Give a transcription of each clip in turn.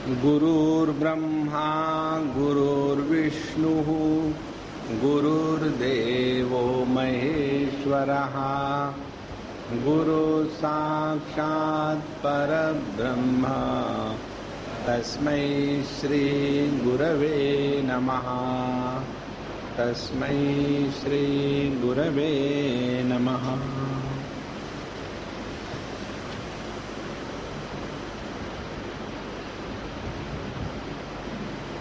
गुरुर्ब्रह्मा गुरुर्विष्णुः गुरुर्देवो महेश्वरः गुरुः साक्षात् परब्रह्म तस्मै श्री गुरवे नमः। तस्मै श्री गुरवे नमः।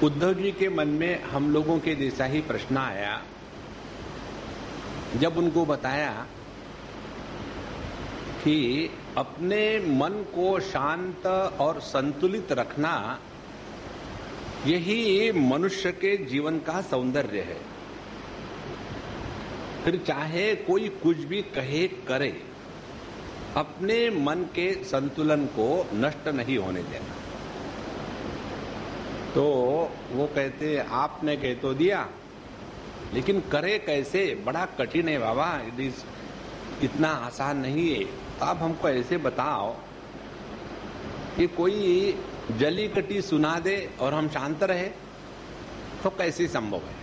उद्धव जी के मन में हम लोगों के जैसा ही प्रश्न आया जब उनको बताया कि अपने मन को शांत और संतुलित रखना यही मनुष्य के जीवन का सौंदर्य है। फिर चाहे कोई कुछ भी कहे करे, अपने मन के संतुलन को नष्ट नहीं होने देना। तो वो कहते आपने कह तो दिया, लेकिन करे कैसे, बड़ा कठिन है बाबा, इतना आसान नहीं है। तो आप हमको ऐसे बताओ कि कोई जली कटी सुना दे और हम शांत रहे, तो कैसे संभव है?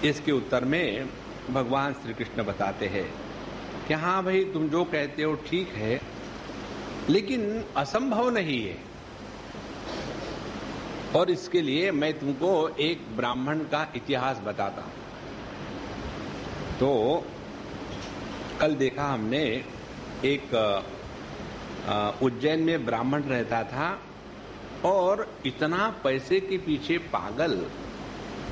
इसके उत्तर में भगवान श्री कृष्ण बताते हैं कि हाँ भाई, तुम जो कहते हो ठीक है, लेकिन असंभव नहीं है। और इसके लिए मैं तुमको एक ब्राह्मण का इतिहास बताता हूं। तो कल देखा हमने, एक उज्जैन में ब्राह्मण रहता था और इतना पैसे के पीछे पागल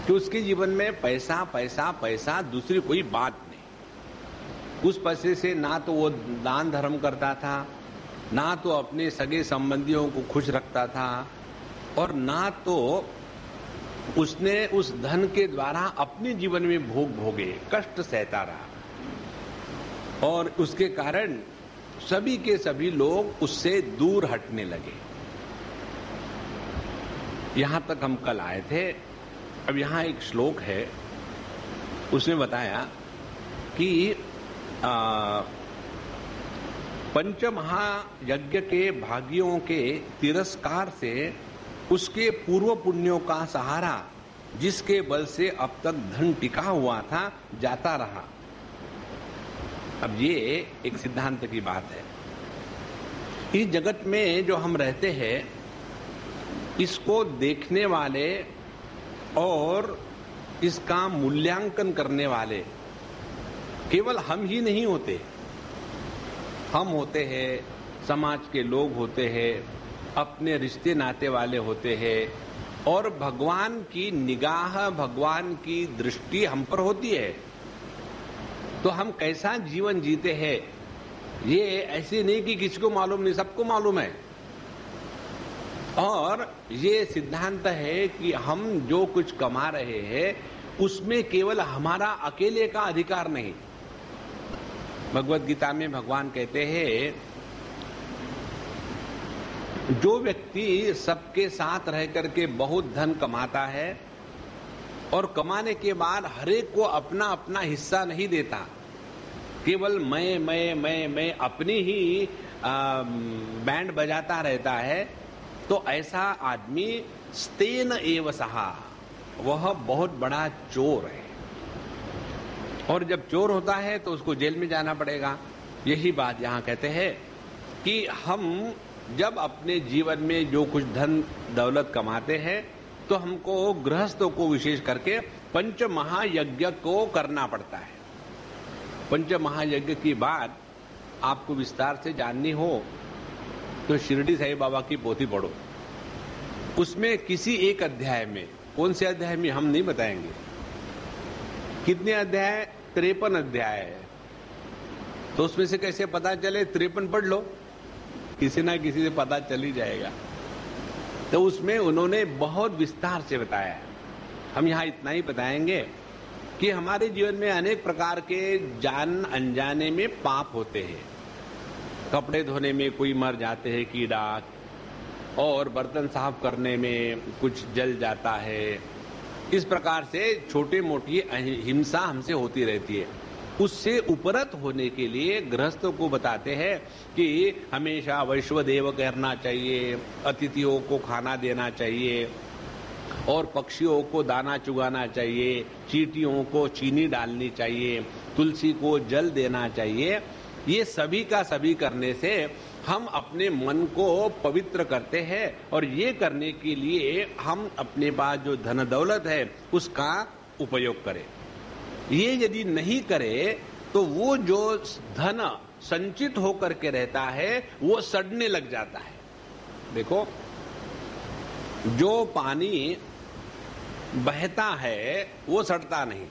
कि उसके जीवन में पैसा पैसा पैसा, दूसरी कोई बात नहीं। उस पैसे से ना तो वो दान धर्म करता था, ना तो अपने सगे संबंधियों को खुश रखता था, और ना तो उसने उस धन के द्वारा अपने जीवन में भोग भोगे, कष्ट सहता रहा। और उसके कारण सभी के सभी लोग उससे दूर हटने लगे। यहां तक हम कल आए थे। अब यहां एक श्लोक है, उसने बताया कि पंचमहायज्ञ के भागियों के तिरस्कार से उसके पूर्व पुण्यों का सहारा, जिसके बल से अब तक धन टिका हुआ था, जाता रहा। अब ये एक सिद्धांत की बात है। इस जगत में जो हम रहते हैं, इसको देखने वाले और इसका मूल्यांकन करने वाले केवल हम ही नहीं होते। हम होते हैं, समाज के लोग होते हैं, अपने रिश्ते नाते वाले होते हैं, और भगवान की निगाह, भगवान की दृष्टि हम पर होती है। तो हम कैसा जीवन जीते हैं, ये ऐसे नहीं कि किसी को मालूम नहीं, सबको मालूम है। और ये सिद्धांत है कि हम जो कुछ कमा रहे हैं, उसमें केवल हमारा अकेले का अधिकार नहीं। भगवत गीता में भगवान कहते हैं, जो व्यक्ति सबके साथ रह करके बहुत धन कमाता है और कमाने के बाद हरेक को अपना अपना हिस्सा नहीं देता, केवल मैं अपनी ही बैंड बजाता रहता है, तो ऐसा आदमी स्तेन एव सहा, वह बहुत बड़ा चोर है। और जब चोर होता है तो उसको जेल में जाना पड़ेगा। यही बात यहां कहते हैं कि हम जब अपने जीवन में जो कुछ धन दौलत कमाते हैं, तो हमको गृहस्थों को विशेष करके पंच महायज्ञ को करना पड़ता है। पंच महायज्ञ की बात आपको विस्तार से जाननी हो तो शिरडी साईं बाबा की पोथी पढ़ो। उसमें किसी एक अध्याय में, कौन से अध्याय में हम नहीं बताएंगे, कितने अध्याय, 53 अध्याय है। तो उसमें से कैसे पता चले? 53 पढ़ लो, किसी ना किसी से पता चल ही जाएगा। तो उसमें उन्होंने बहुत विस्तार से बताया। हम यहाँ इतना ही बताएंगे कि हमारे जीवन में अनेक प्रकार के जान अनजाने में पाप होते हैं। कपड़े धोने में कोई मर जाते हैं कीड़ा, और बर्तन साफ करने में कुछ जल जाता है। इस प्रकार से छोटी मोटी हिंसा हमसे होती रहती है। उससे उपरत होने के लिए गृहस्थों को बताते हैं कि हमेशा वैश्वदेव करना चाहिए, अतिथियों को खाना देना चाहिए और पक्षियों को दाना चुगाना चाहिए, चींटियों को चीनी डालनी चाहिए, तुलसी को जल देना चाहिए। ये सभी का सभी करने से हम अपने मन को पवित्र करते हैं और ये करने के लिए हम अपने पास जो धन दौलत है उसका उपयोग करें। ये यदि नहीं करे तो वो जो धन संचित होकर के रहता है वो सड़ने लग जाता है। देखो, जो पानी बहता है वो सड़ता नहीं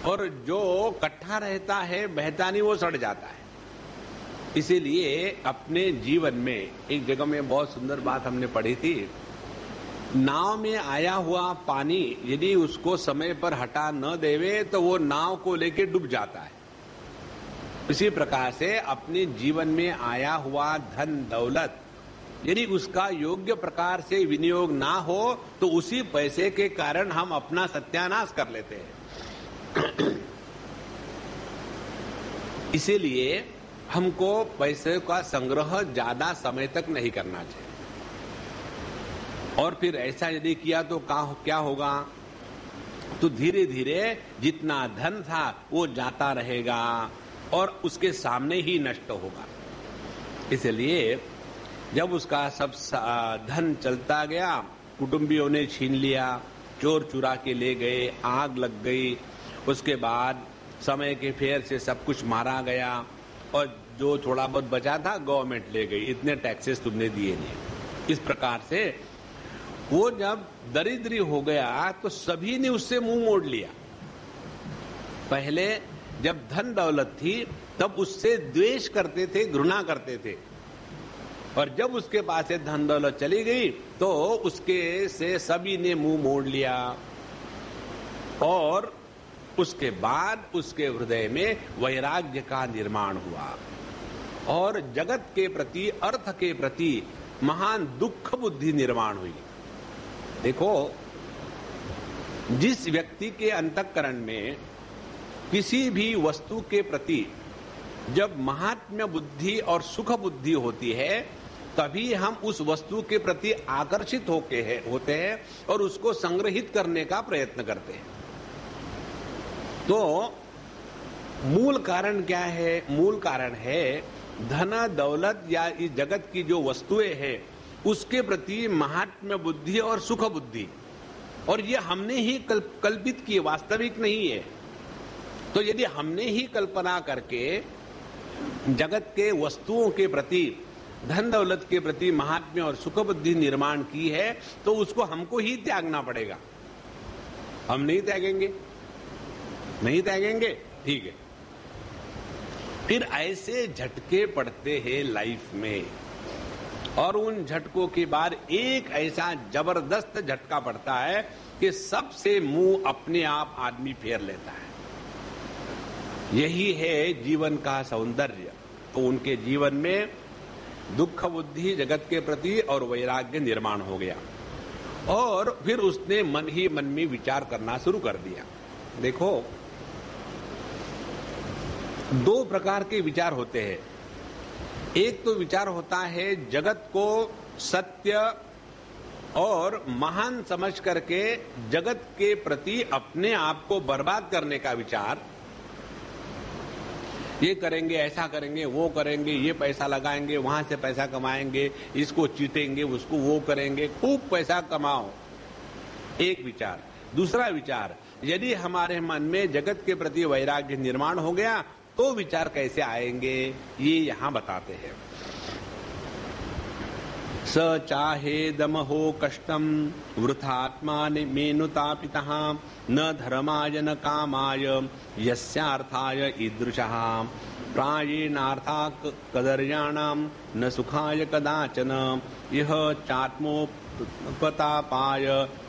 और जो इकट्ठा रहता है बहता नहीं, वो सड़ जाता है। इसीलिए अपने जीवन में एक जगह में बहुत सुंदर बात हमने पढ़ी थी, नाव में आया हुआ पानी यदि उसको समय पर हटा न देवे तो वो नाव को लेके डूब जाता है। इसी प्रकार से अपने जीवन में आया हुआ धन दौलत यदि उसका योग्य प्रकार से विनियोग ना हो तो उसी पैसे के कारण हम अपना सत्यानाश कर लेते हैं। इसीलिए हमको पैसे का संग्रह ज्यादा समय तक नहीं करना चाहिए। और फिर ऐसा यदि किया तो क्या होगा, तो धीरे धीरे जितना धन था वो जाता रहेगा और उसके सामने ही नष्ट होगा। इसलिए जब उसका सब धन चलता गया, कुटुंबियों ने छीन लिया, चोर चुरा के ले गए, आग लग गई, उसके बाद समय के फेर से सब कुछ मारा गया और जो थोड़ा बहुत बचा था गवर्नमेंट ले गई, इतने टैक्सेस तुमने दिए नहीं। इस प्रकार से वो जब दरिद्री हो गया तो सभी ने उससे मुंह मोड़ लिया। पहले जब धन दौलत थी तब उससे द्वेष करते थे, घृणा करते थे, और जब उसके पास से धन दौलत चली गई तो उसके से सभी ने मुंह मोड़ लिया और उसके बाद उसके हृदय में वैराग्य का निर्माण हुआ और जगत के प्रति, अर्थ के प्रति महान दुख बुद्धि निर्माण हुई। देखो, जिस व्यक्ति के अंतःकरण में किसी भी वस्तु के प्रति जब महात्म्य बुद्धि और सुख बुद्धि होती है तभी हम उस वस्तु के प्रति आकर्षित होते हैं और उसको संग्रहित करने का प्रयत्न करते हैं। तो मूल कारण क्या है? मूल कारण है धन दौलत या इस जगत की जो वस्तुएं हैं उसके प्रति महात्म्य बुद्धि और सुख बुद्धि, और ये हमने ही कल्पित की, वास्तविक नहीं है। तो यदि हमने ही कल्पना करके जगत के वस्तुओं के प्रति, धन दौलत के प्रति महात्म्य और सुख बुद्धि निर्माण की है तो उसको हमको ही त्यागना पड़ेगा। हम नहीं त्यागेंगे, नहीं त्यागेंगे, ठीक है। फिर ऐसे झटके पड़ते हैं लाइफ में और उन झटकों के बाद एक ऐसा जबरदस्त झटका पड़ता है कि सबसे मुंह अपने आप आदमी फेर लेता है। यही है जीवन का सौंदर्य। तो उनके जीवन में दुख बुद्धि जगत के प्रति और वैराग्य निर्माण हो गया और फिर उसने मन ही मन में विचार करना शुरू कर दिया। देखो, दो प्रकार के विचार होते हैं। एक तो विचार होता है जगत को सत्य और महान समझ करके जगत के प्रति अपने आप को बर्बाद करने का विचार। ये करेंगे, ऐसा करेंगे, वो करेंगे, ये पैसा लगाएंगे, वहां से पैसा कमाएंगे, इसको चीटेंगे, उसको वो करेंगे, खूब पैसा कमाओ, एक विचार। दूसरा विचार, यदि हमारे मन में जगत के प्रति वैराग्य निर्माण हो गया तो विचार कैसे आएंगे, ये यहां बताते हैं। स चाहेदमहो कष्टम वृथात्मा मेनुतापितः न धर्माय न कामाय यस्यार्थाय ईदृशः प्रायेणार्था कदर्याणां न सुखाय कदाचन यह चात्मोपतापाय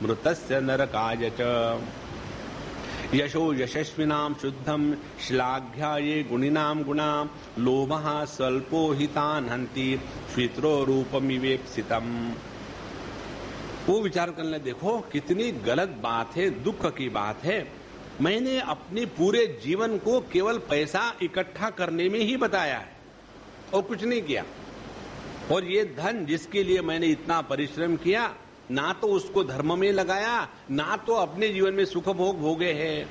मृतस्य नरकाय च यशो यशस्विनां शुद्धं श्लाघ्याये गुणिनां गुणा लोभः स्वल्पो हितान् हन्ति स्वित्रो रूपमिवेप्सितम्। वो विचार करने, देखो कितनी गलत बात है, दुख की बात है मैंने अपने पूरे जीवन को केवल पैसा इकट्ठा करने में ही बताया है और कुछ नहीं किया। और ये धन जिसके लिए मैंने इतना परिश्रम किया, ना तो उसको धर्म में लगाया, ना तो अपने जीवन में सुख भोग भोगे हैं।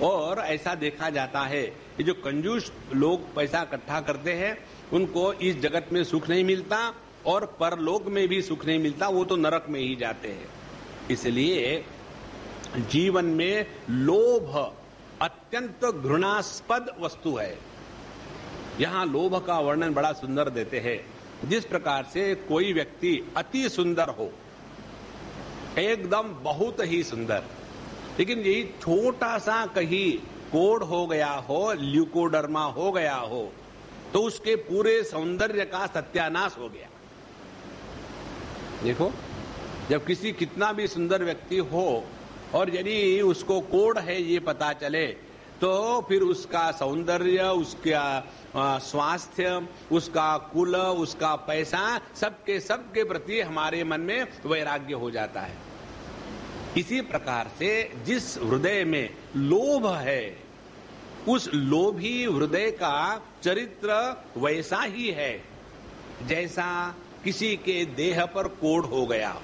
और ऐसा देखा जाता है कि जो कंजूस लोग पैसा इकट्ठा करते हैं उनको इस जगत में सुख नहीं मिलता और परलोक में भी सुख नहीं मिलता, वो तो नरक में ही जाते हैं। इसलिए जीवन में लोभ अत्यंत घृणास्पद वस्तु है। यहां लोभ का वर्णन बड़ा सुंदर देते हैं। जिस प्रकार से कोई व्यक्ति अति सुंदर हो, एकदम बहुत ही सुंदर, लेकिन यही छोटा सा कहीं कोढ़ हो गया हो, ल्यूकोडर्मा हो गया हो, तो उसके पूरे सौंदर्य का सत्यानाश हो गया। देखो, जब किसी कितना भी सुंदर व्यक्ति हो और यदि उसको कोढ़ है ये पता चले, तो फिर उसका सौंदर्य, उसका स्वास्थ्य, उसका कुल, उसका पैसा, सबके प्रति हमारे मन में वैराग्य हो जाता है। इसी प्रकार से जिस हृदय में लोभ है, उस लोभी हृदय का चरित्र वैसा ही है जैसा किसी के देह पर कोढ़ हो गया।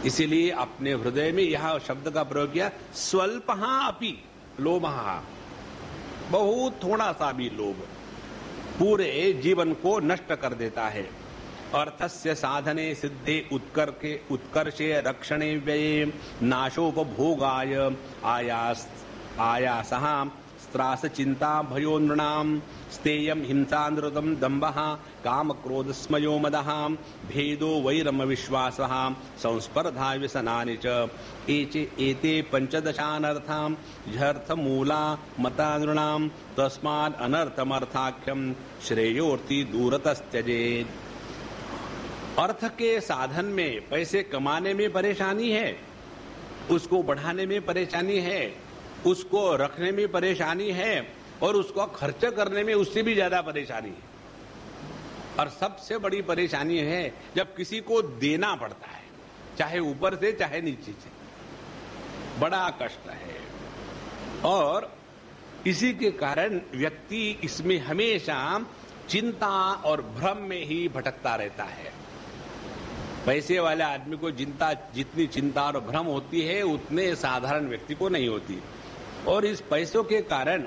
इसीलिए अपने हृदय में यह शब्द का प्रयोग किया, स्वल्पहा अपि लोभः, बहुत थोड़ा सा भी लोभ पूरे जीवन को नष्ट कर देता है। अर्थस्य साधने सिद्धे उत्कर्षे रक्षणे व्यये नाशोपभोगाय आयासः त्रास चिंता भयो नृणाम स्तेयम हिंसा नृतम दंभः काम क्रोध स्मयो मदः भेदो वैरम विश्वासः संस्पर्धा व्यसनानि च एते पंचदशानर्थां झर्थ मूला मता नृणाम तस्माद् अनर्थमर्थाख्यम श्रेयोर्ति दूरतस्त्यजेत्। अर्थ के साधन में, पैसे कमाने में परेशानी है, उसको बढ़ाने में परेशानी है, उसको रखने में परेशानी है और उसको खर्च करने में उससे भी ज्यादा परेशानी है। और सबसे बड़ी परेशानी है जब किसी को देना पड़ता है, चाहे ऊपर से चाहे नीचे से, बड़ा कष्ट है। और इसी के कारण व्यक्ति इसमें हमेशा चिंता और भ्रम में ही भटकता रहता है। पैसे वाले आदमी को जितनी चिंता और भ्रम होती है उतने साधारण व्यक्ति को नहीं होती। और इस पैसों के कारण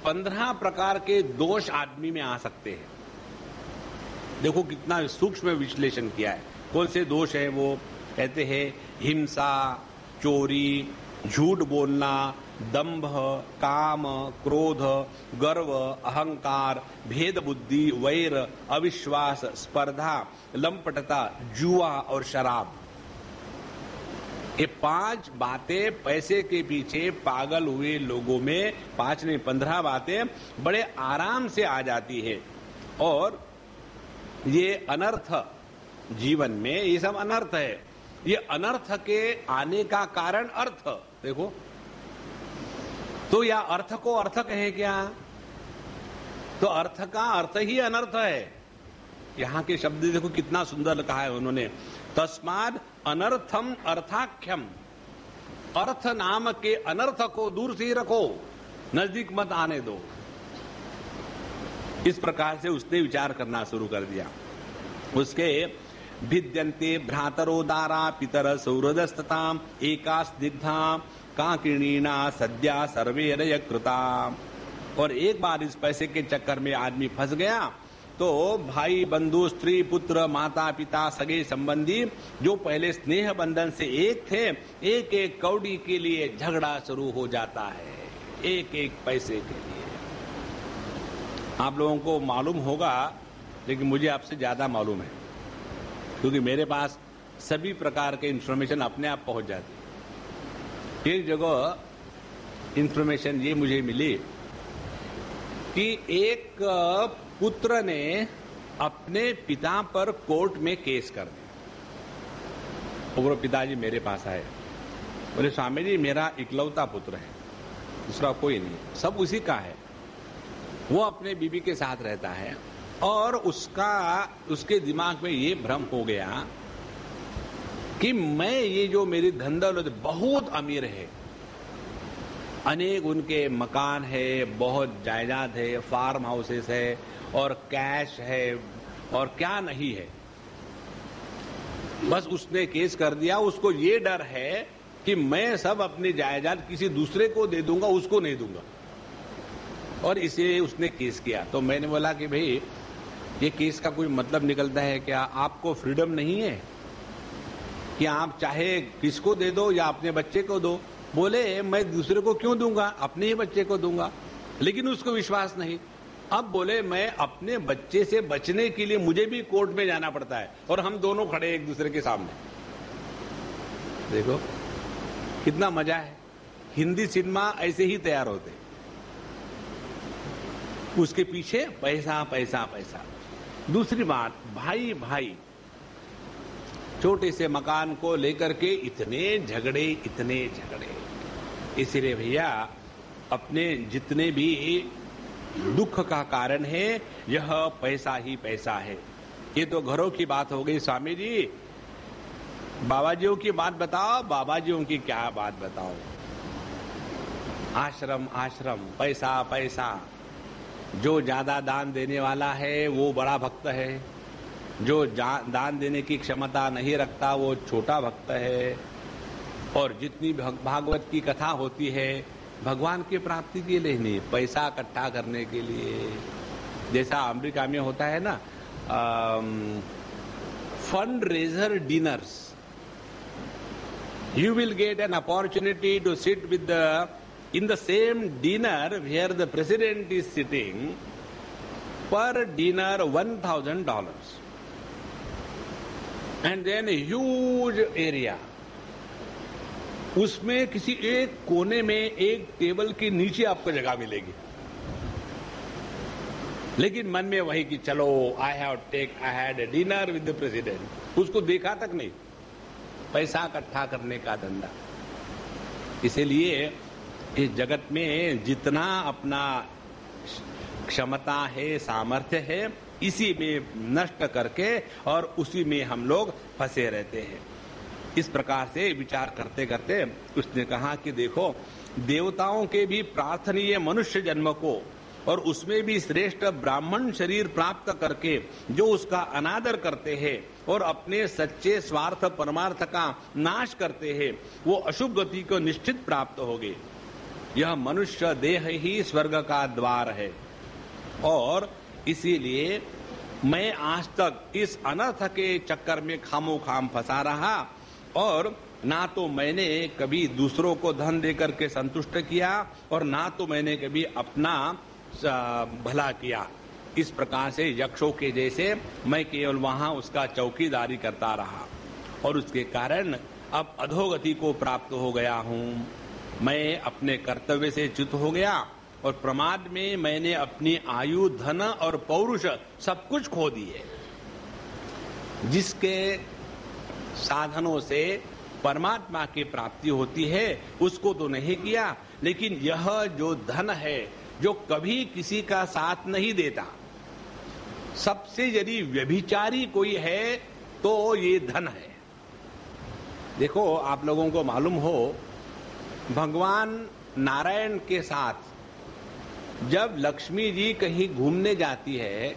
15 प्रकार के दोष आदमी में आ सकते हैं। देखो कितना सूक्ष्म विश्लेषण किया है। कौन से दोष है वो? कहते हैं हिंसा, चोरी, झूठ बोलना, दंभ, काम, क्रोध, गर्व, अहंकार, भेद बुद्धि, वैर, अविश्वास, स्पर्धा, लंपटता, जुआ और शराब। ये 5 बातें पैसे के पीछे पागल हुए लोगों में, 5 नहीं 15 बातें बड़े आराम से आ जाती है। और ये अनर्थ जीवन में, ये सब अनर्थ है। ये अनर्थ के आने का कारण अर्थ देखो, तो या अर्थ को अर्थ कहे क्या? तो अर्थ का अर्थ ही अनर्थ है। यहां के शब्द देखो कितना सुंदर कहा है उन्होंने, तस्माद अनर्थम अर्थाख्यम। अर्थ नाम के अनर्थ को दूर से ही रखो, नजदीक मत आने दो। इस प्रकार से उसने विचार करना शुरू कर दिया। उसके भिद्यन्ते भ्रातरो दारा पितर सौहृदस्तताम एका स्निग्धा काकिणीना सद्या सर्वे रयकृता। और एक बार इस पैसे के चक्कर में आदमी फंस गया तो भाई बंधु, स्त्री, पुत्र, माता पिता, सगे संबंधी जो पहले स्नेह बंधन से एक थे, एक एक कौड़ी के लिए झगड़ा शुरू हो जाता है, एक एक पैसे के लिए। आप लोगों को मालूम होगा, लेकिन मुझे आपसे ज्यादा मालूम है, क्योंकि मेरे पास सभी प्रकार के इंफॉर्मेशन अपने आप पहुंच जाती है। एक जगह इंफॉर्मेशन ये मुझे मिली कि एक पुत्र ने अपने पिता पर कोर्ट में केस कर दिया। वो पिताजी मेरे पास आए, बोले स्वामी जी मेरा इकलौता पुत्र है, दूसरा कोई नहीं, सब उसी का है। वो अपने बीबी के साथ रहता है और उसके दिमाग में ये भ्रम हो गया कि मैं ये जो मेरी धन दौलत बहुत अमीर है, अनेक उनके मकान है, बहुत जायदाद है, फार्म हाउसेस है और कैश है और क्या नहीं है। बस उसने केस कर दिया। उसको ये डर है कि मैं सब अपनी जायदाद किसी दूसरे को दे दूंगा, उसको नहीं दूंगा, और इसे उसने केस किया। तो मैंने बोला कि भाई ये केस का कोई मतलब निकलता है क्या? आपको फ्रीडम नहीं है कि आप चाहे किसको दे दो या अपने बच्चे को दो? बोले मैं दूसरे को क्यों दूंगा, अपने ही बच्चे को दूंगा। लेकिन उसको विश्वास नहीं। अब बोले मैं अपने बच्चे से बचने के लिए मुझे भी कोर्ट में जाना पड़ता है और हम दोनों खड़े एक दूसरे के सामने। देखो कितना मजा है। हिंदी सिनेमा ऐसे ही तैयार होते, उसके पीछे पैसा पैसा पैसा। दूसरी बात, भाई भाई छोटे से मकान को लेकर के इतने झगड़े। इसलिए भैया अपने जितने भी दुख का कारण है यह पैसा ही पैसा है। ये तो घरों की बात हो गई। स्वामी जी बाबाजियों की बात बताओ, बाबाजियों की क्या बात बताओ। आश्रम आश्रम, पैसा पैसा। जो ज्यादा दान देने वाला है वो बड़ा भक्त है, जो दान देने की क्षमता नहीं रखता वो छोटा भक्त है। और जितनी भागवत की कथा होती है भगवान की प्राप्ति के लिए नहीं, पैसा इकट्ठा करने के लिए। जैसा अमेरिका में होता है ना fund raiser dinners, you will get an opportunity to sit with in the same dinner where the president is sitting. Per dinner $1,000 and then a huge area. उसमें किसी एक कोने में एक टेबल के नीचे आपको जगह मिलेगी, लेकिन मन में वही कि चलो I had a dinner with the president. उसको देखा तक नहीं। पैसा इकट्ठा करने का धंधा। इसीलिए इस जगत में जितना अपना क्षमता है, सामर्थ्य है, इसी में नष्ट करके और उसी में हम लोग फंसे रहते हैं। इस प्रकार से विचार करते करते उसने कहा कि देखो देवताओं के भी प्रार्थनीय मनुष्य जन्म को और उसमें भी श्रेष्ठ ब्राह्मण शरीर प्राप्त करके जो उसका अनादर करते हैं और अपने सच्चे स्वार्थ परमार्थ का नाश करते हैं वो अशुभ गति को निश्चित प्राप्त होगे। यह मनुष्य देह ही स्वर्ग का द्वार है। और इसीलिए मैं आज तक इस अनर्थ के चक्कर में खामोखाम फंसा रहा और ना तो मैंने कभी दूसरों को धन देकर के संतुष्ट किया और ना तो मैंने कभी अपना भला किया। इस प्रकार से यक्षों के जैसे मैं केवल वहां उसका चौकीदारी करता रहा और उसके कारण अब अधोगति को प्राप्त हो गया हूं। मैं अपने कर्तव्य से च्युत हो गया और प्रमाद में मैंने अपनी आयु, धन और पौरुष सब कुछ खो दिए। जिसके साधनों से परमात्मा की प्राप्ति होती है उसको तो नहीं किया, लेकिन यह जो धन है जो कभी किसी का साथ नहीं देता, सबसे यदि व्यभिचारी कोई है तो ये धन है। देखो आप लोगों को मालूम हो भगवान नारायण के साथ जब लक्ष्मी जी कहीं घूमने जाती है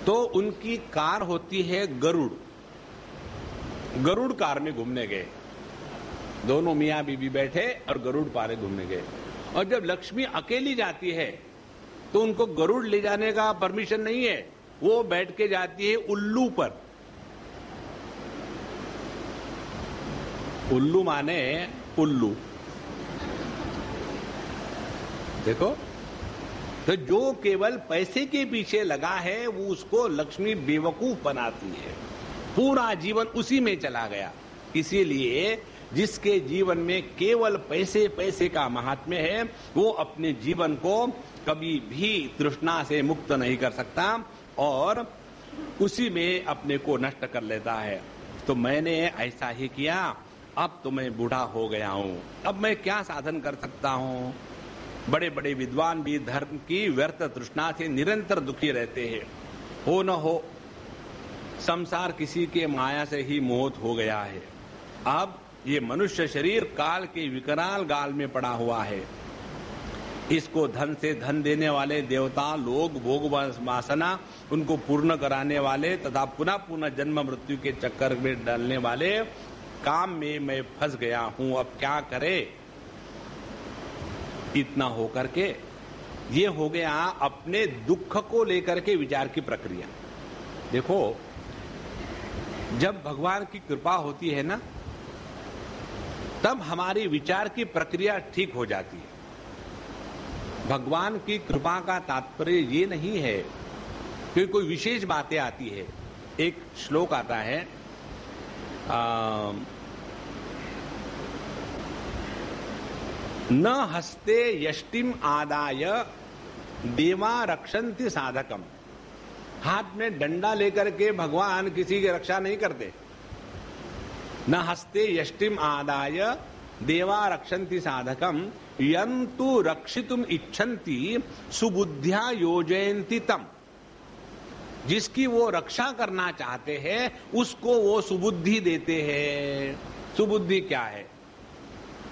तो उनकी कार होती है गरुड़। गरुड़ कार में घूमने गए, दोनों मियां बीबी बैठे और गरुड़ कार घूमने गए। और जब लक्ष्मी अकेली जाती है तो उनको गरुड़ ले जाने का परमिशन नहीं है, वो बैठ के जाती है उल्लू पर। उल्लू माने उल्लू। देखो तो जो केवल पैसे के पीछे लगा है वो उसको लक्ष्मी बेवकूफ बनाती है, पूरा जीवन उसी में चला गया। इसीलिए जिसके जीवन में केवल पैसे पैसे का महात्म्य है वो अपने जीवन को कभी भी तृष्णा से मुक्त नहीं कर सकता और उसी में अपने को नष्ट कर लेता है। तो मैंने ऐसा ही किया। अब तो मैं बूढ़ा हो गया हूं, अब मैं क्या साधन कर सकता हूं। बड़े बड़े विद्वान भी धर्म की व्यर्थ तृष्णा से निरंतर दुखी रहते हैं। हो न हो संसार किसी के माया से ही मोहित हो गया है। अब ये मनुष्य शरीर काल के विकराल गाल में पड़ा हुआ है। इसको धन से धन देने वाले देवता लोग, भोग वासना उनको पूर्ण कराने वाले तथा पुनः पुनः जन्म मृत्यु के चक्कर में डालने वाले काम में मैं फंस गया हूं, अब क्या करे। इतना होकर के ये हो गया अपने दुख को लेकर के विचार की प्रक्रिया। देखो, जब भगवान की कृपा होती है ना, तब हमारी विचार की प्रक्रिया ठीक हो जाती है। भगवान की कृपा का तात्पर्य ये नहीं है कि कोई विशेष बातें आती है। एक श्लोक आता है, न हस्ते यष्टिम आदाय देवा रक्षन्ति साधकम। हाथ में डंडा लेकर के भगवान किसी की रक्षा नहीं करते। न हस्ते यष्टिम आदाय देवा रक्षन्ति साधकम यंतु रक्षितुम इच्छन्ति सुबुद्ध्या योजयन्ति तम। जिसकी वो रक्षा करना चाहते हैं उसको वो सुबुद्धि देते हैं। सुबुद्धि क्या है?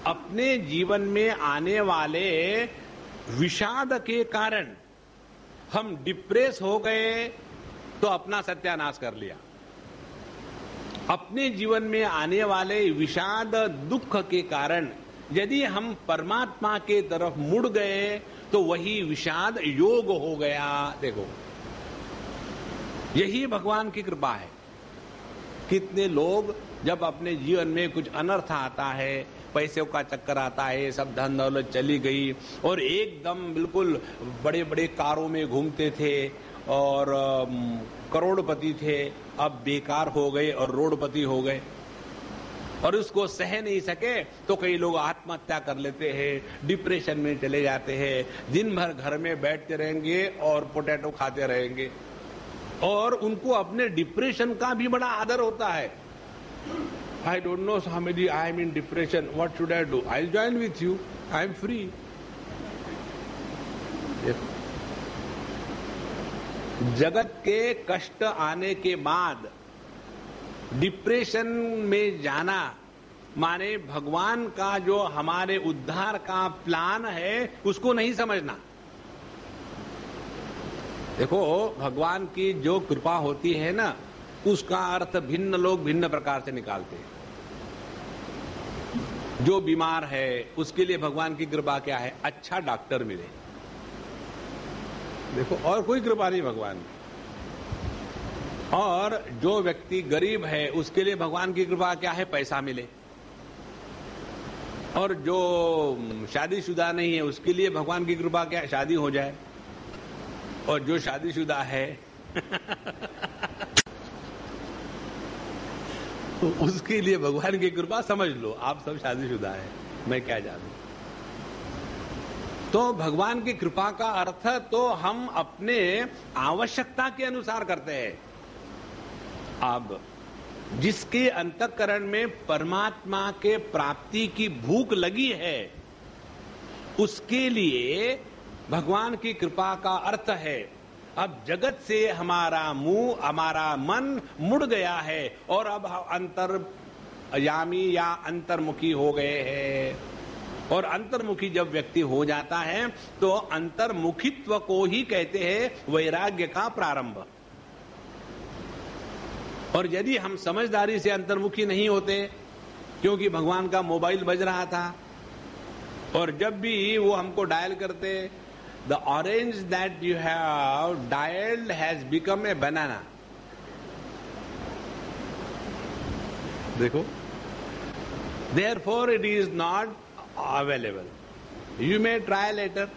अपने जीवन में आने वाले विषाद के कारण हम डिप्रेस हो गए तो अपना सत्यानाश कर लिया। अपने जीवन में आने वाले विषाद दुख के कारण यदि हम परमात्मा के तरफ मुड़ गए तो वही विषाद योग हो गया। देखो, यही भगवान की कृपा है। कितने लोग जब अपने जीवन में कुछ अनर्थ आता है, पैसे का चक्कर आता है, सब धन दौलत चली गई और एकदम बिल्कुल बड़े बड़े कारों में घूमते थे और करोड़पति थे, अब बेकार हो गए और रोडपति हो गए और उसको सह नहीं सके तो कई लोग आत्महत्या कर लेते हैं, डिप्रेशन में चले जाते हैं, दिन भर घर में बैठते रहेंगे और पोटैटो खाते रहेंगे और उनको अपने डिप्रेशन का भी बड़ा आदर होता है। I don't know, Swamiji, I am in depression. What should I do? I'll join with you. I am free. जगत के कष्ट आने के बाद डिप्रेशन में जाना माने भगवान का जो हमारे उद्धार का प्लान है उसको नहीं समझना। देखो, भगवान की जो कृपा होती है ना, उसका अर्थ भिन्न लोग भिन्न प्रकार से निकालते हैं। जो बीमार है उसके लिए भगवान की कृपा क्या है? अच्छा डॉक्टर मिले। देखो, और कोई कृपा नहीं भगवान की। और जो व्यक्ति गरीब है उसके लिए भगवान की कृपा क्या है? पैसा मिले। और जो शादीशुदा नहीं है उसके लिए भगवान की कृपा क्या है? शादी हो जाए। और जो शादीशुदा है तो उसके लिए भगवान की कृपा समझ लो, आप सब शादीशुदा है, मैं क्या जानूं। तो भगवान की कृपा का अर्थ तो हम अपने आवश्यकता के अनुसार करते हैं। अब जिसके अंतःकरण में परमात्मा के प्राप्ति की भूख लगी है उसके लिए भगवान की कृपा का अर्थ है अब जगत से हमारा मुंह, हमारा मन मुड़ गया है और अब अंतर्यामी या अंतर्मुखी हो गए हैं। और अंतर्मुखी जब व्यक्ति हो जाता है तो अंतर्मुखित्व को ही कहते हैं वैराग्य का प्रारंभ। और यदि हम समझदारी से अंतर्मुखी नहीं होते, क्योंकि भगवान का मोबाइल बज रहा था और जब भी वो हमको डायल करते, the orange that you have dialed has become a banana. देखो, therefore it is not available. You may try later.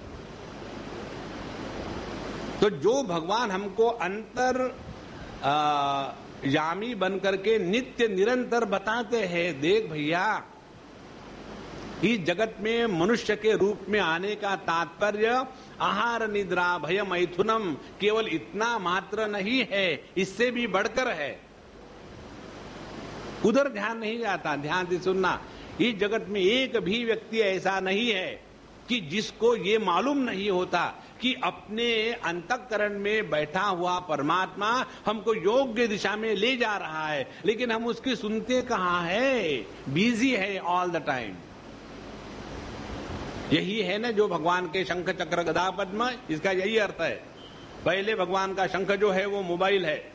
तो जो भगवान हमको अंतर यामी बन करके नित्य निरंतर बताते हैं, देख भैया, इस जगत में मनुष्य के रूप में आने का तात्पर्य आहार निद्रा भय मैथुनम केवल इतना मात्र नहीं है, इससे भी बढ़कर है। उधर ध्यान नहीं जाता। ध्यान से सुनना, इस जगत में एक भी व्यक्ति ऐसा नहीं है कि जिसको ये मालूम नहीं होता कि अपने अंतःकरण में बैठा हुआ परमात्मा हमको योग्य दिशा में ले जा रहा है, लेकिन हम उसकी सुनते कहां है? बिजी है ऑल द टाइम। यही है ना जो भगवान के शंख चक्र गदा पद्म, इसका यही अर्थ है। पहले भगवान का शंख जो है वो मोबाइल है,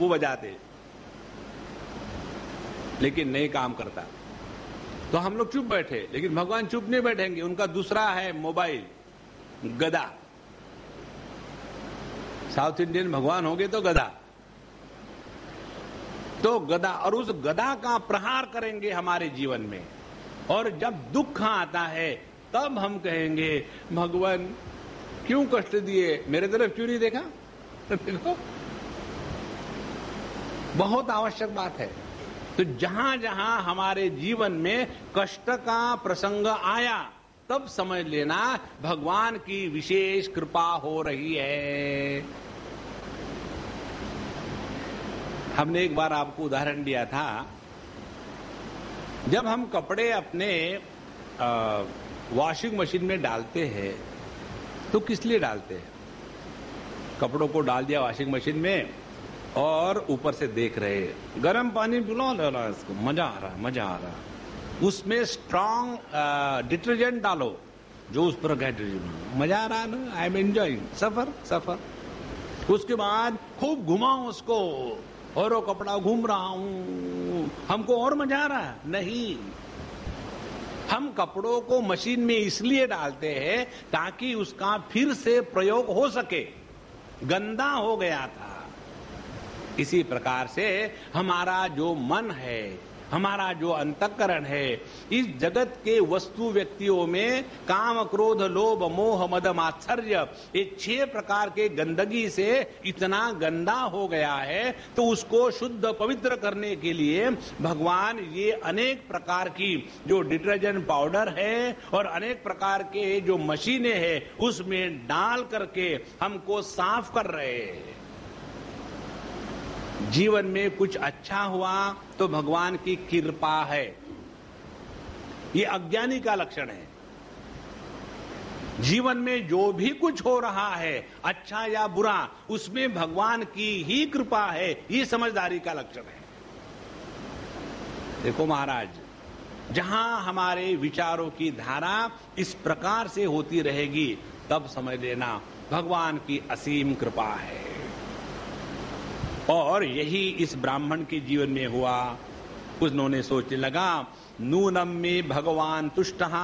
वो बजाते, लेकिन नहीं काम करता, तो हम लोग चुप बैठे। लेकिन भगवान चुप नहीं बैठेंगे, उनका दूसरा है मोबाइल, गदा। साउथ इंडियन भगवान होंगे तो गदा, तो गदा, और उस गदा का प्रहार करेंगे हमारे जीवन में। और जब दुख आता है तब हम कहेंगे भगवान क्यों कष्ट दिए, मेरे तरफ क्यों नहीं देखा। देखो, बहुत आवश्यक बात है। तो जहां जहां हमारे जीवन में कष्ट का प्रसंग आया, तब समझ लेना भगवान की विशेष कृपा हो रही है। हमने एक बार आपको उदाहरण दिया था, जब हम कपड़े अपने वॉशिंग मशीन में डालते हैं तो किस लिए डालते हैं? कपड़ों को डाल दिया वॉशिंग मशीन में और ऊपर से देख रहे, गर्म पानी पिला ले रहा है, इसको मजा आ रहा है, मजा आ रहा है। उसमें स्ट्रॉन्ग डिटर्जेंट डालो, जो उस पर डिटर्जेंट, मजा आ रहा है ना, आई एम एंजॉइंग, सफर। उसके बाद खूब घुमाओ उसको और वो कपड़ा घूम रहा हूं, हमको और मजा आ रहा है। नहीं, हम कपड़ों को मशीन में इसलिए डालते हैं ताकि उसका फिर से प्रयोग हो सके, गंदा हो गया था। इसी प्रकार से हमारा जो मन है, हमारा जो अंतःकरण है, इस जगत के वस्तु व्यक्तियों में काम, क्रोध, लोभ, मोह, मद, मात्सर्य, ये 6 प्रकार के गंदगी से इतना गंदा हो गया है, तो उसको शुद्ध पवित्र करने के लिए भगवान ये अनेक प्रकार की जो डिटर्जेंट पाउडर है और अनेक प्रकार के जो मशीनें हैं उसमें डाल करके हमको साफ कर रहे हैं। जीवन में कुछ अच्छा हुआ तो भगवान की कृपा है, ये अज्ञानी का लक्षण है। जीवन में जो भी कुछ हो रहा है, अच्छा या बुरा, उसमें भगवान की ही कृपा है, ये समझदारी का लक्षण है। देखो महाराज, जहां हमारे विचारों की धारा इस प्रकार से होती रहेगी, तब समझ लेना भगवान की असीम कृपा है। और यही इस ब्राह्मण के जीवन में हुआ। उन्होंने सोचने लगा, नूनम में भगवान तुष्टः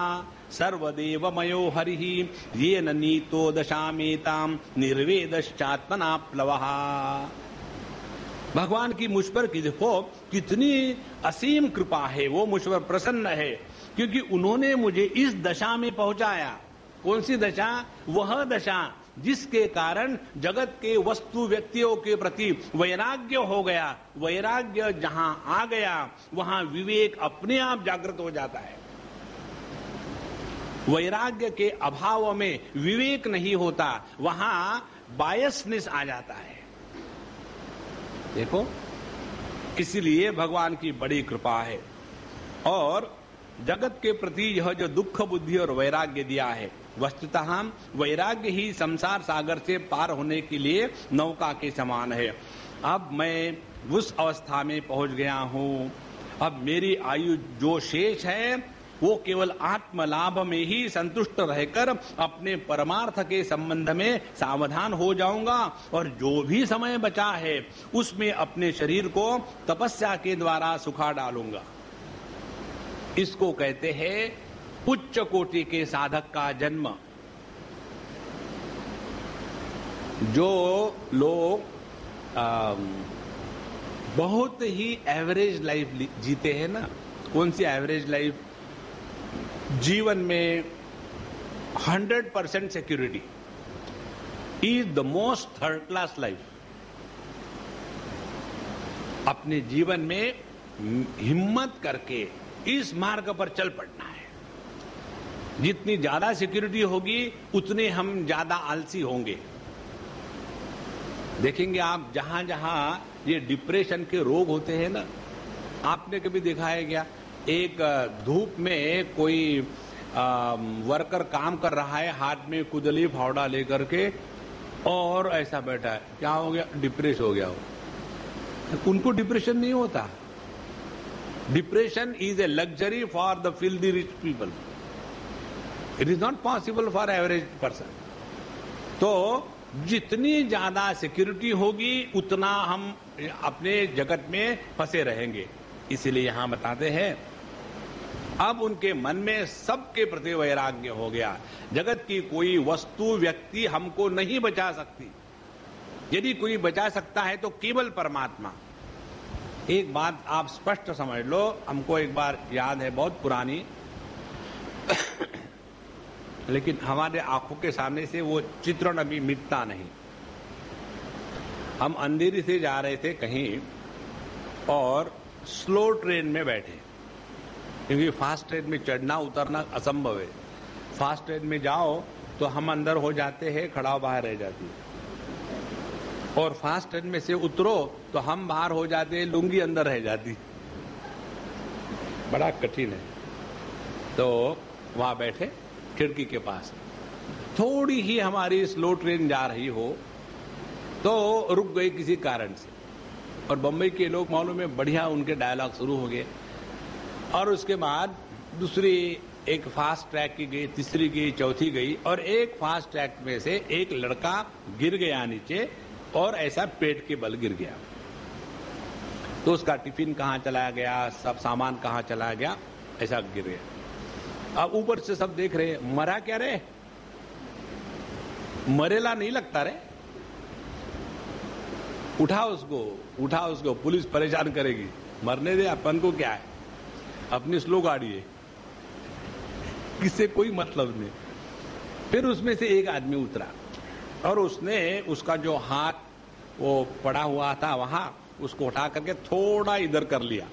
सर्वदेव मयो हरिहि येन नीतो दशामेताम निर्वेदश्चात्मना प्लवः। भगवान की मुझ पर देखो कितनी असीम कृपा है, वो मुझ पर प्रसन्न है, क्योंकि उन्होंने मुझे इस दशा में पहुंचाया। कौन सी दशा? वह दशा जिसके कारण जगत के वस्तु व्यक्तियों के प्रति वैराग्य हो गया। वैराग्य जहां आ गया वहां विवेक अपने आप जागृत हो जाता है। वैराग्य के अभाव में विवेक नहीं होता, वहां बायसनेस आ जाता है। देखो, इसीलिए भगवान की बड़ी कृपा है। और जगत के प्रति यह जो दुख बुद्धि और वैराग्य दिया है, वस्तुतः वैराग्य ही संसार सागर से पार होने के लिए नौका के समान है। अब मैं उस अवस्था में पहुंच गया हूं। अब मेरी आयु जो शेष है वो केवल आत्मलाभ में ही संतुष्ट रहकर अपने परमार्थ के संबंध में सावधान हो जाऊंगा, और जो भी समय बचा है उसमें अपने शरीर को तपस्या के द्वारा सुखा डालूंगा। इसको कहते हैं उच्च कोटि के साधक का जन्म। जो लोग बहुत ही एवरेज लाइफ जीते हैं ना, कौन सी एवरेज लाइफ? जीवन में 100% security is the most third class life. अपने जीवन में हिम्मत करके इस मार्ग पर चल पड़ना है। जितनी ज्यादा सिक्योरिटी होगी उतने हम ज्यादा आलसी होंगे। देखेंगे आप, जहां जहां ये डिप्रेशन के रोग होते हैं ना, आपने कभी देखा है क्या? एक धूप में कोई वर्कर काम कर रहा है, हाथ में कुदली फावड़ा लेकर के, और ऐसा बैठा है, क्या हो गया? डिप्रेस हो गया हो। उनको डिप्रेशन नहीं होता। Depression is a luxury for the filthy rich people. It is not possible for average person. तो जितनी ज्यादा सिक्योरिटी होगी उतना हम अपने जगत में फंसे रहेंगे। इसीलिए यहां बताते हैं अब उनके मन में सबके प्रति वैराग्य हो गया। जगत की कोई वस्तु व्यक्ति हमको नहीं बचा सकती। यदि कोई बचा सकता है तो केवल परमात्मा। एक बात आप स्पष्ट समझ लो, हमको एक बार याद है, बहुत पुरानी, लेकिन हमारे आंखों के सामने से वो चित्रण अभी मिटता नहीं। हम अंधेरी से जा रहे थे कहीं और स्लो ट्रेन में बैठे, क्योंकि फास्ट ट्रेन में चढ़ना उतरना असंभव है। फास्ट ट्रेन में जाओ तो हम अंदर हो जाते हैं, खड़ा बाहर रह जाती है, और फास्ट ट्रेन में से उतरो तो हम बाहर हो जाते हैं, लुंगी अंदर रह जाती। बड़ा कठिन है। तो वहां बैठे खिड़की के पास, थोड़ी ही हमारी स्लो ट्रेन जा रही हो तो रुक गई किसी कारण से, और बम्बई के लोग मालूम है बढ़िया उनके डायलॉग शुरू हो गए। और उसके बाद दूसरी एक फास्ट ट्रैक की गई, तीसरी गई, चौथी गई, और एक फास्ट ट्रैक में से एक लड़का गिर गया नीचे और ऐसा पेट के बल गिर गया। तो उसका टिफिन कहां चला गया, सब सामान कहां चला गया, ऐसा गिर गया। अब ऊपर से सब देख रहे, मरा क्या रे, मरेला नहीं लगता रे, उठा उसको, पुलिस परेशान करेगी। मरने दे, अपन को क्या है, अपनी स्लो गाड़ी है, किससे कोई मतलब नहीं। फिर उसमें से एक आदमी उतरा और उसने उसका जो हाथ वो पड़ा हुआ था वहां, उसको उठा करके थोड़ा इधर कर लिया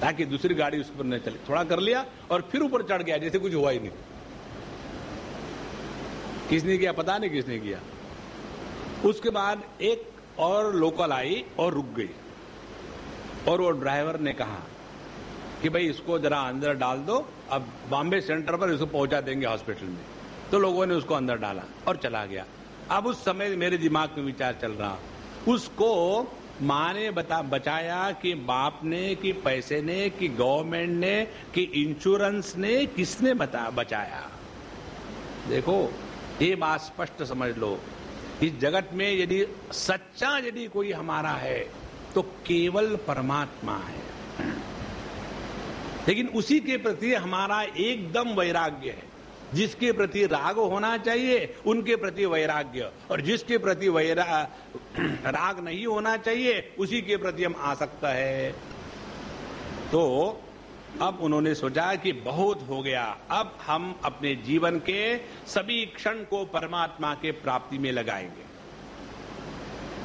ताकि दूसरी गाड़ी उस पर न चले, थोड़ा कर लिया और फिर ऊपर चढ़ गया जैसे कुछ हुआ ही नहीं। किसने किया पता नहीं किसने किया। उसके बाद एक और लोकल आई और रुक गई, और वो ड्राइवर ने कहा कि भाई इसको जरा अंदर डाल दो, अब बॉम्बे सेंटर पर इसको पहुंचा देंगे हॉस्पिटल में। तो लोगों ने उसको अंदर डाला और चला गया। अब उस समय मेरे दिमाग में विचार चल रहा, उसको माँ ने बचाया कि बाप ने, कि पैसे ने, कि गवर्नमेंट ने, कि इंश्योरेंस ने, किसने बचाया। देखो ये बात स्पष्ट समझ लो, इस जगत में यदि सच्चा यदि कोई हमारा है तो केवल परमात्मा है, लेकिन उसी के प्रति हमारा एकदम वैराग्य है। जिसके प्रति राग होना चाहिए उनके प्रति वैराग्य, और जिसके प्रति राग नहीं होना चाहिए उसी के प्रति हम आसक्त है। तो अब उन्होंने सोचा कि बहुत हो गया, अब हम अपने जीवन के सभी क्षण को परमात्मा के प्राप्ति में लगाएंगे।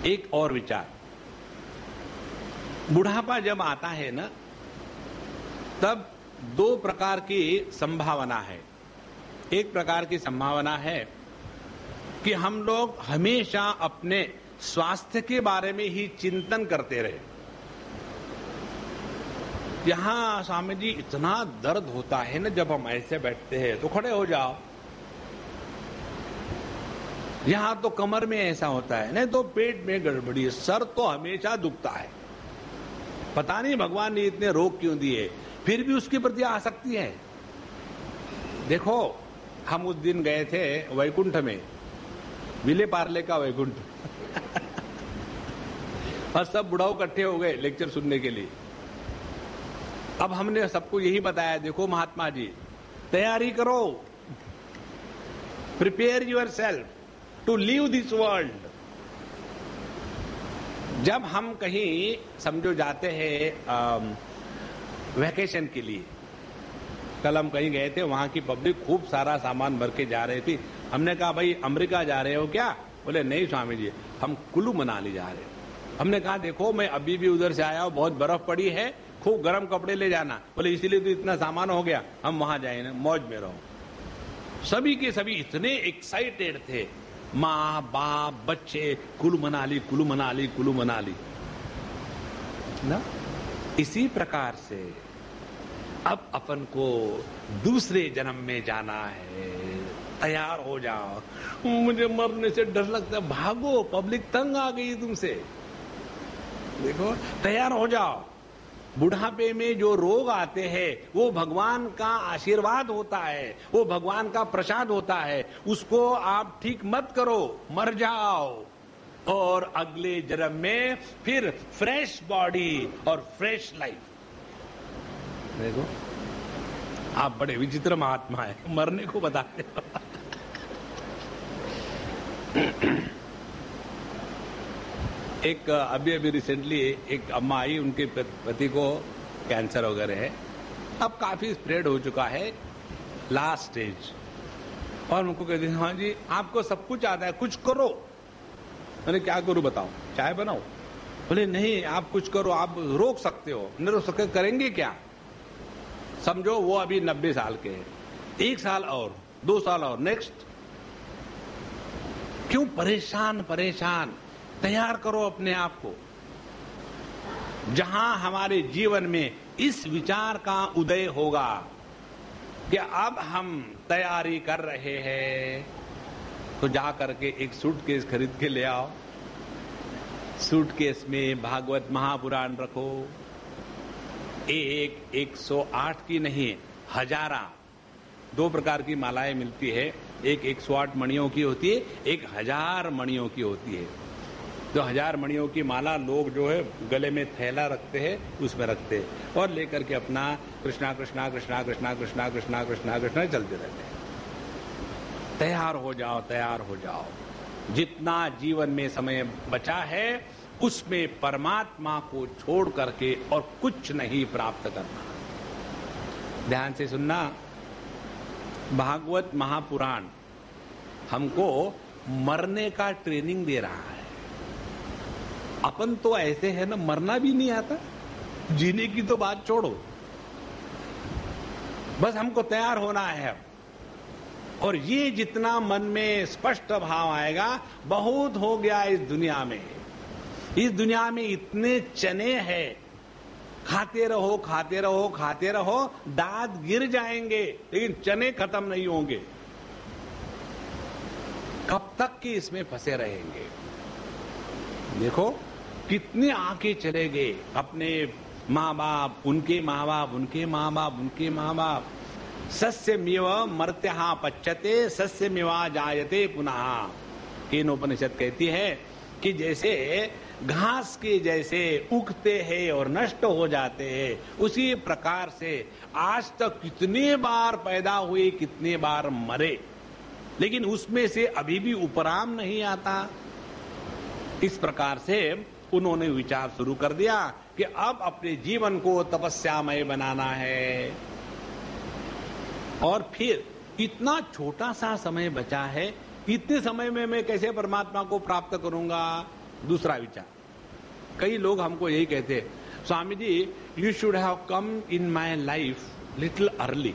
एक और विचार, बुढ़ापा जब आता है ना, तब दो प्रकार की संभावना है। एक प्रकार की संभावना है कि हम लोग हमेशा अपने स्वास्थ्य के बारे में ही चिंतन करते रहे। यहां स्वामी जी इतना दर्द होता है ना, जब हम ऐसे बैठते हैं तो खड़े हो जाओ। यहां तो कमर में ऐसा होता है, नहीं तो पेट में गड़बड़ी है, सर तो हमेशा दुखता है। पता नहीं भगवान ने इतने रोग क्यों दिए, फिर भी उसके प्रति आसक्ति है। देखो हम उस दिन गए थे वैकुंठ में, विले पार्ले का वैकुंठ और सब बुढ़ाओ इकट्ठे हो गए लेक्चर सुनने के लिए। अब हमने सबको यही बताया, देखो महात्मा जी तैयारी करो, prepare yourself to leave this world. जब हम कहीं समझो जाते हैं वैकेशन के लिए, कल हम कहीं गए थे, वहां की पब्लिक खूब सारा सामान भर के जा रही थी। हमने कहा भाई अमेरिका जा रहे हो क्या? बोले नहीं स्वामी जी, हम कुल्लू मनाली जा रहे हैं। हमने कहा देखो मैं अभी भी उधर से आया हूं, बहुत बर्फ पड़ी है, खूब गर्म कपड़े ले जाना। बोले इसीलिए तो इतना सामान हो गया, हम वहां जाए ना, मौज में रहो। सभी के सभी इतने एक्साइटेड थे, माँ बाप बच्चे, कुल्लू मनाली कुल्लू मनाली कुल्लू मनाली ना। इसी प्रकार से अब अपन को दूसरे जन्म में जाना है, तैयार हो जाओ। मुझे मरने से डर लगता है, भागो, पब्लिक तंग आ गई तुमसे। देखो तैयार हो जाओ, बुढ़ापे में जो रोग आते हैं वो भगवान का आशीर्वाद होता है, वो भगवान का प्रसाद होता है। उसको आप ठीक मत करो, मर जाओ और अगले जन्म में फिर फ्रेश बॉडी और फ्रेश लाइफ। देखो आप बड़े विचित्र महात्मा है, मरने को बताते हो। एक अभी रिसेंटली एक अम्मा आई, उनके पति को कैंसर वगैरह है, अब काफी स्प्रेड हो चुका है, लास्ट स्टेज। और उनको कहते हैं हाँ जी आपको सब कुछ आता है, कुछ करो। मैंने क्या करूं बताओ, चाय बनाओ? बोले नहीं आप कुछ करो, आप रोक सकते हो। नहीं रोक सकते, करेंगे क्या? समझो वो अभी 90 साल के हैं, 1 साल और 2 साल और नेक्स्ट। क्यों परेशान? तैयार करो अपने आप को। जहां हमारे जीवन में इस विचार का उदय होगा कि अब हम तैयारी कर रहे हैं, तो जा करके एक सूटकेस खरीद के ले आओ। सूटकेस में भागवत महापुराण रखो। 108 की नहीं, हजारा 2 प्रकार की मालाएं मिलती है। एक 108 मणियों की होती है, एक 1000 मणियों की होती है। जो 1000 मणियों की माला लोग जो है गले में थैला रखते हैं, उसमें रखते हैं और लेकर के अपना कृष्णा कृष्णा कृष्णा कृष्णा कृष्णा कृष्णा कृष्णा कृष्णा चलते रहते हैं। तैयार हो जाओ। जितना जीवन में समय बचा है उसमें परमात्मा को छोड़ करके और कुछ नहीं प्राप्त करना। ध्यान से सुनना, भागवत महापुराण हमको मरने का ट्रेनिंग दे रहा है। अपन तो ऐसे है ना, मरना भी नहीं आता, जीने की तो बात छोड़ो, बस हमको तैयार होना है। और ये जितना मन में स्पष्ट भाव आएगा, बहुत हो गया इस दुनिया में। इस दुनिया में इतने चने हैं, खाते रहो, दांत गिर जाएंगे लेकिन चने खत्म नहीं होंगे। कब तक कि इसमें फंसे रहेंगे? देखो कितने आके चले गए, अपने माँ बाप, उनके माँ बाप। सस्यमेव मर्त्यः पच्यते सस्यमेवा जायते पुनः। केनोपनिषद कहती है कि जैसे घास के जैसे उगते हैं और नष्ट हो जाते हैं, उसी प्रकार से आज तक कितने बार पैदा हुए, कितने बार मरे, लेकिन उसमें से अभी भी उपराम नहीं आता। इस प्रकार से उन्होंने विचार शुरू कर दिया कि अब अपने जीवन को तपस्यामय बनाना है। और फिर इतना छोटा सा समय बचा है, इतने समय में मैं कैसे परमात्मा को प्राप्त करूंगा? दूसरा विचार, कई लोग हमको यही कहते हैं, Swami ji you should have come in my life little early.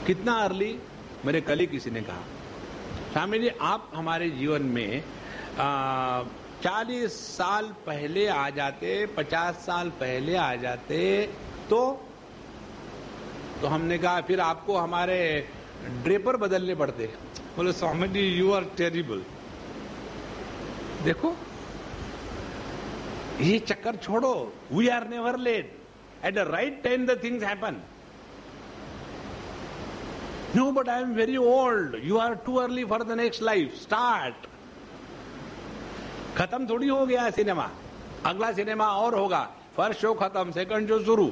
कितना अर्ली? मेरे कल ही किसी ने कहा, स्वामी जी आप हमारे जीवन में 40 साल पहले आ जाते, 50 साल पहले आ जाते तो हमने कहा फिर आपको हमारे ड्रेपर बदलने पड़ते। बोले Swami ji you are terrible. देखो ये चक्कर छोड़ो, we are never late, at the right time the things happen. No but I am very old, you are too early for the next life, start. खत्म थोड़ी हो गया सिनेमा, अगला सिनेमा और होगा, फर्स्ट शो खत्म, सेकंड शो शुरू।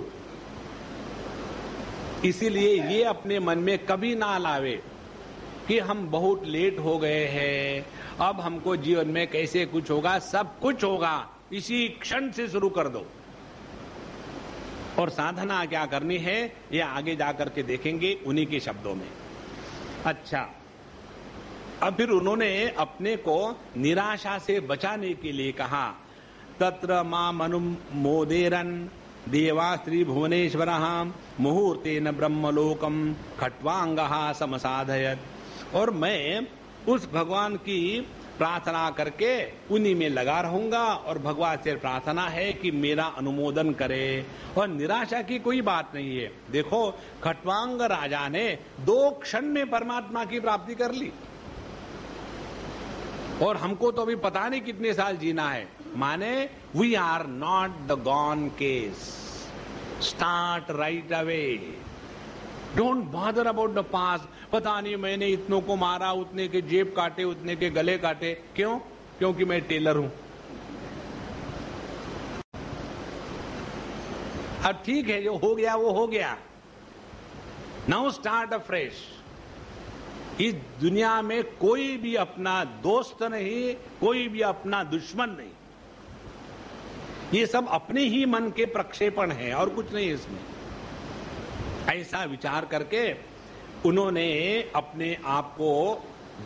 इसीलिए ये अपने मन में कभी ना लावे कि हम बहुत लेट हो गए हैं, अब हमको जीवन में कैसे कुछ होगा। सब कुछ होगा, इसी क्षण से शुरू कर दो। और साधना क्या करनी है ये आगे जाकर के देखेंगे उन्हीं के शब्दों में। अच्छा, अब फिर उन्होंने अपने को निराशा से बचाने के लिए कहा, तत्र माम अनुमोदेरन देवा श्री भुवनेश्वर मुहूर्तेन ब्रह्मलोकम खट्वांगः समसाधयत। और मैं उस भगवान की प्रार्थना करके उन्हीं में लगा रहूंगा और भगवान से प्रार्थना है कि मेरा अनुमोदन करे। और निराशा की कोई बात नहीं है। देखो खट्वांग राजा ने 2 क्षण में परमात्मा की प्राप्ति कर ली, और हमको तो अभी पता नहीं कितने साल जीना है। माने we are not the gone case, start right away, don't bother about the past. पता नहीं मैंने इतनों को मारा, उतने के जेब काटे, उतने के गले काटे, क्यों? क्योंकि मैं टेलर हूं। अब ठीक है, जो हो गया वो हो गया, नाउ स्टार्ट अफ्रेश। इस दुनिया में कोई भी अपना दोस्त नहीं, कोई भी अपना दुश्मन नहीं, ये सब अपने ही मन के प्रक्षेपण है और कुछ नहीं इसमें। ऐसा विचार करके उन्होंने अपने आप को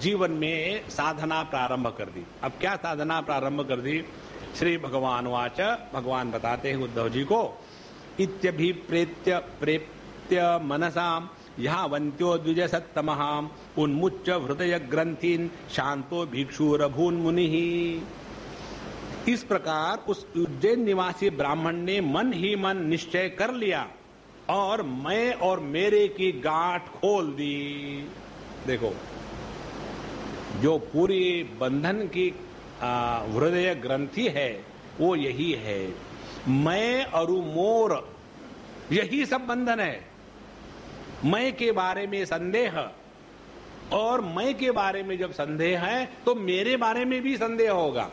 जीवन में साधना प्रारंभ कर दी। अब क्या साधना प्रारंभ कर दी? श्री भगवान वाच, भगवान बताते हैं उद्धव जी को, इत्यभिप्रेत्य प्रेत्य मनसाम यावन्त्यो द्विज सत्तमहाम उन्मुच्च हृदय ग्रंथीन शांतो भिक्षुरभून मुनि। इस प्रकार उस उज्जैन निवासी ब्राह्मण ने मन ही मन निश्चय कर लिया और मैं और मेरे की गांठ खोल दी। देखो, जो पूरी बंधन की हृदय ग्रंथि है वो यही है, मैं और मोर, यही सब बंधन है। मैं के बारे में संदेह, और मैं के बारे में जब संदेह है तो मेरे बारे में भी संदेह होगा,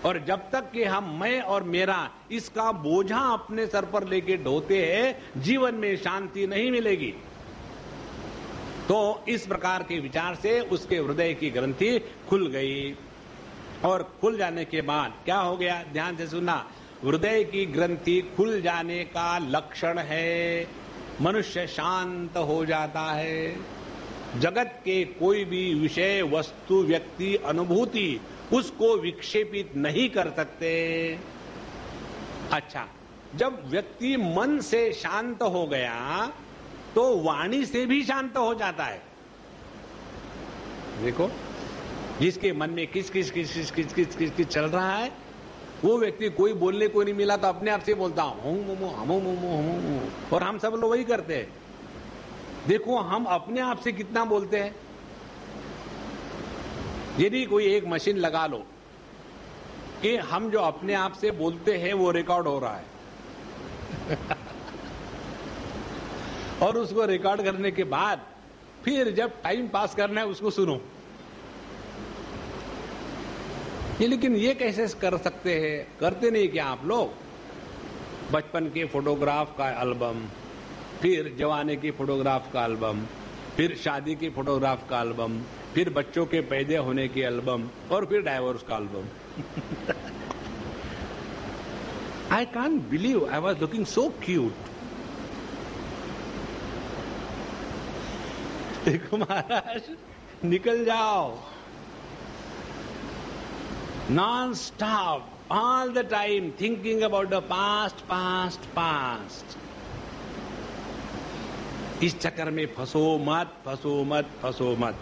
और जब तक कि हम मैं और मेरा इसका बोझा अपने सर पर लेके ढोते हैं, जीवन में शांति नहीं मिलेगी। तो इस प्रकार के विचार से उसके हृदय की ग्रंथि खुल गई, और खुल जाने के बाद क्या हो गया? ध्यान से सुनना, हृदय की ग्रंथि खुल जाने का लक्षण है मनुष्य शांत हो जाता है। जगत के कोई भी विषय, वस्तु, व्यक्ति, अनुभूति उसको विक्षेपित नहीं कर सकते। अच्छा, जब व्यक्ति मन से शांत हो गया तो वाणी से भी शांत हो जाता है। देखो, जिसके मन में किस किस किस किस किस किस किस किस चल रहा है, वो व्यक्ति कोई बोलने को नहीं मिला तो अपने आप से बोलता हूं, और हम सब लोग वही करते हैं। देखो, हम अपने आप से कितना बोलते हैं। यदि कोई एक मशीन लगा लो कि हम जो अपने आप से बोलते हैं वो रिकॉर्ड हो रहा है और उसको रिकॉर्ड करने के बाद फिर जब टाइम पास करना है उसको सुनो, ये लेकिन ये कैसे कर सकते हैं? करते नहीं क्या आप लोग? बचपन के फोटोग्राफ का एल्बम, फिर जवानी की फोटोग्राफ का एल्बम, फिर शादी की फोटोग्राफ का एल्बम, फिर बच्चों के पैदा होने की एल्बम, और फिर डाइवोर्स का album. I can't believe I was looking so cute. देखो महाराज, निकल जाओ, non-stop, all the time thinking about the past, past, past. इस चक्कर में फंसो मत, फंसो मत, फंसो मत।